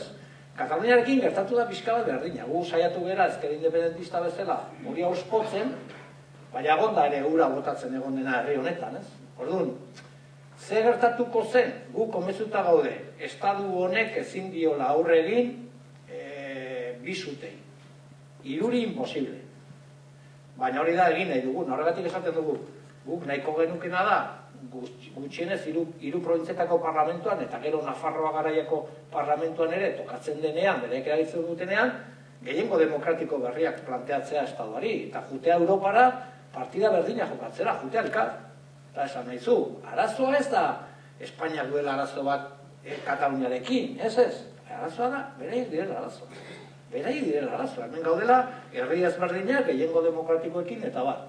Kataluniarekin gertatu da pixka bat berdina. Gu saiatu gara ezker independentista bezala hori auspotzen, baina egonda ere ura botatzen egon dena herri honetan, Orduan, ze gertatuko zen, gu komezuta gaude, estadu honek ezin diola aurre egin bisutei. Iruri imposible. Baina hori da egin nahi dugu, horregatik esaten dugu, guk nahiko genukena da, gutxienez hiru probintzietako parlamentuan, eta gero Nafarroa garaiako parlamentuan ere, tokatzen denean, bereek eragitzen dutenean, gehiengo demokratiko berriak planteatzea estaduari, eta jutea Europara partida berdina jokatzera, jutea elkar. Eta esan nahi zu, arazoa ez da Espainiak duela arazo bat Kataluniarekin, ez? Arazoa da, bereik direla arazoa. Hemen gaudela, herri ezberdinak, gehiengo demokratikoekin, eta bat.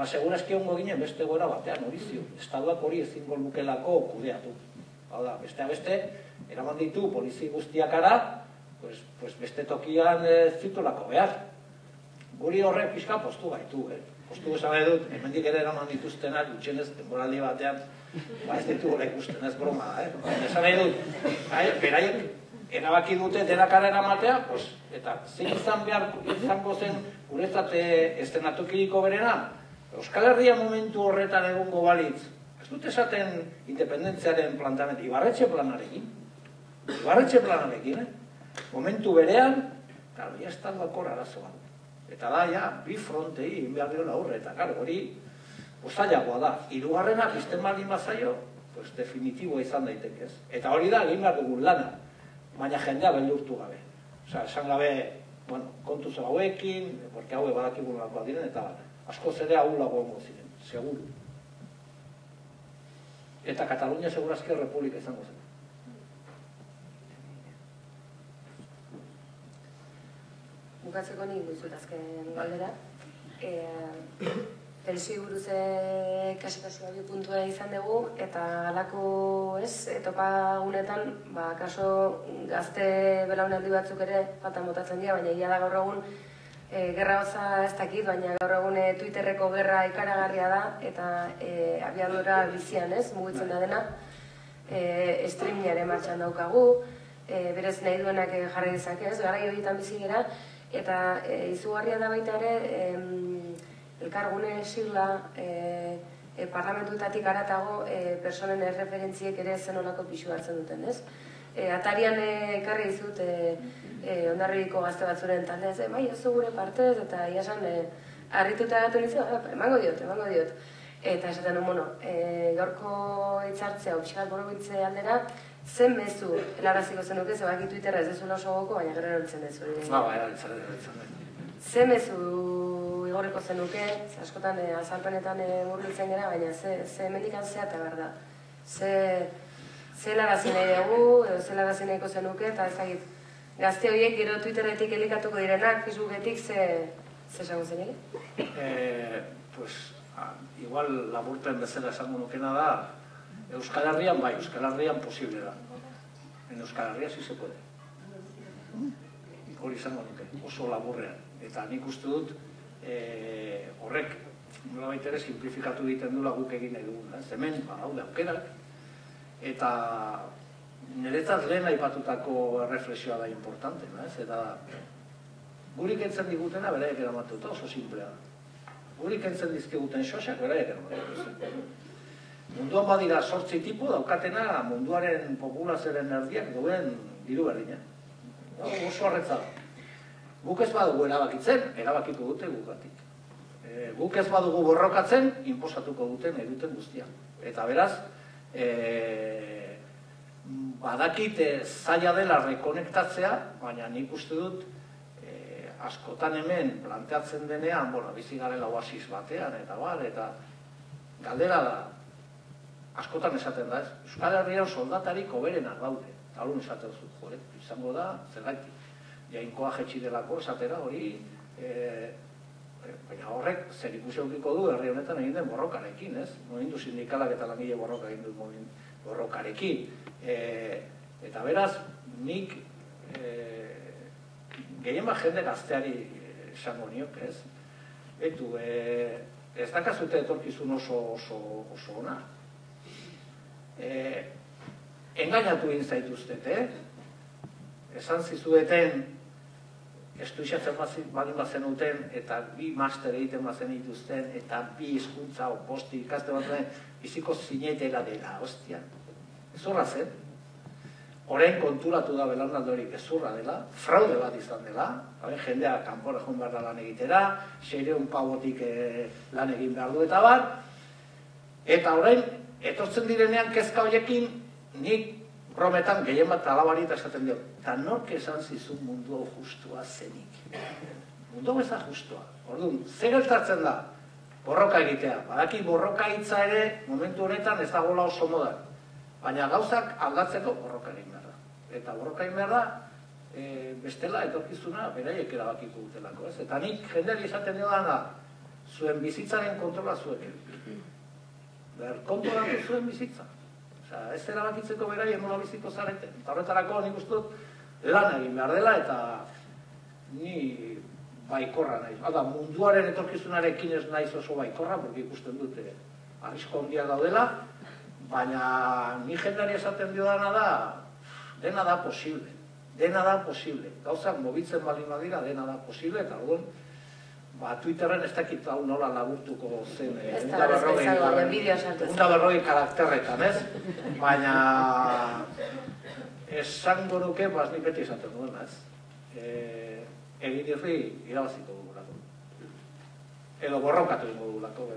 Segurazki ongo ginen beste gora batean, hori zio. Estaduak hori ezingo lukelako kudeatu. Hau da, beste, eraman ditu polizi guztiak ara, beste tokian zitulako behar. guri horrek pixka postu gaitu, postu esan nahi dut, hemendik ere eraman dituztenak, gutxienez, denboraldi batean, ez ditugu ikusten, ez broma da, esan nahi dut, beraiek erabaki dute denakara eramatea, eta zein izango zen guretzat estenatokiriko berena, Euskal Herria momentu horretan egongo balitz, ez dut esaten independentziaren plantamendu, Ibarretxe planarekin, momentu berean, claro, ya ez talbakor arazoa. Eta da, ja, bi frontei behar diola aurre, eta claro, hori zailagoa da. Hirugarrena, pizten baldin bazaio, definitiboa izan daitekez. Eta hori da, egin behar dugun lana, baina jendea beldurtu gabe. Osea, esan gabe, bueno, kontuz hauekin, porque haue badakigun lakoa diren, eta asko zere ahulago hongo ziren, seguru. Eta Katalunia segurazki republika izango zen. Bukatzeko nik duzut azken galdera. Pensio buruz kasetazioa bi puntua izan dugu, eta halako topagunetan, kaso gazte belaunaldi batzuk ere faltan botatzen dira, baina egia da gaur egun gerra oza ez dakit, baina gaur egun Twitterreko gerra ikaragarria da, eta abiadura bizian mugitzen da dena, streamingare martxan daukagu, berez nahi duenak jarri dezake, garai horietan bizi gara, eta izugarria da baita ere elkargune sigla parlamentuetatik aratago personen erreferentziek ere zenolako pixu hartzen duten, ez? Atarian ekarri dizut Hondarribiko gazte batzuren talde, bai, ez gure partez, eta iasan harrituta gatu nintzen, emango diot. Eta esaten, gaurko hitzartzea, pixkat borobiltze aldera, zen mezu helaraziko zenuke, zebaki Twitterra ez dezula oso goko, baina gero erantzen dezu. Zen mezu igorriko zenuke, askotan azalpenetan murgiltzen gara, baina ze hemendikan zea eta behar da. Ze helarazi nahi dugu, edo ze helarazi nahiko zenuke, eta ezagit, gazte horiek gero Twitterretik elikatuko direnak, Facebooketik ze esango zen ere? Igual laburpen bezala esango nukena da, Euskal Herrian bai, Euskal Herrian posible da. En Euskal Herria sí se puede. Hori izango nuke, oso laburrean. Eta nik uste dut, horrek, nolabait ere, simplifikatu egiten dula guk egin nahi dugun. Hemen, haude aukerak, eta niretzat lehen aipatutako reflexioa da importante. Eta guri kentzen digutena beraiek eramatuta, oso simplea da. Guri kentzen dizkiguten xosak beraiek eramatuta. Munduan badira 8 tipo daukatena munduaren populazioaren erdiak duen diru berdina. Oso horretza da. Guk ez badugu erabakitzen, erabakiko dute gugatik. Guk ez badugu borrokatzen, inposatuko duten eduten guztia. Eta beraz, badakit zaila dela rekonektatzea, baina nik uste dut askotan hemen planteatzen denean, bizi garela oasis batean, eta galdera da, askotan esaten da ez, Euskal Herrian soldatarik hoberenak daude, eta hori esaten zut, izango da, zergatik, jainkoa jetxi delako esatera hori, baina horrek zer ikusi aukiko du herri honetan egin den borrokarekin, ez? Momentu sindikalak eta langile borroka egin dut borrokarekin. Eta beraz, nik gehien bat jende gazteari esango niok, ez? Betu, ez dakazute etorkizun oso ona. Engainatu egin zaituztet, esan zizueten estuixatzen badin bazen duten, eta 2 master egiten bazen dituzten, eta 2 hizkuntza o posti ikaste bazen, biziko zinetela dela, ostia. Ez horra zen. Orain konturatu da belaunaldi hori gezurra dela, fraude bat izan dela, jendea kanpora joan behar da lan egitera, 600 pavotik lan egin behar du eta bar, eta orain, etortzen direnean kezka horiekin, nik brometan gehien bat alabari eta esaten dio, eta nork esan zizun mundu hau justua zenik. Mundu hau ez da justua. Orduan, zer gertatzen da? Borroka egitea. Badaki borroka hitza ere, momentu honetan ez dagoela oso modan. Baina gauzak aldatzeko borroka egin behar da. Eta borroka egin behar da, bestela etorkizuna beraiek erabakiko dutelako. Eta nik jendeari esaten dio da, zuen bizitzaren kontrola zuek. Kontrolatu zuen bizitza. Ez erabakitzeko beraien nola biziko zareten. Eta horretarako nik uste dut lan egin behar dela, eta ni baikorra naiz. Hada, munduaren etorkizunarekin ez naiz oso baikorra, porque ikusten dute arrisko handia daudela, baina ni jendeari esaten diodana da, dena da posible. Dena da posible. Gauzak mobitzen balin badira, dena da posible, eta orduan, Twitterren ez dakit hau nola laburtuko zen. Ez da, ez bideo sartu. 140 karakterretan, ez? Baina, esango nuke, nik beti esaten duena, ez? Egin irri irabaziko dugulako. Edo borrokatu dugulako,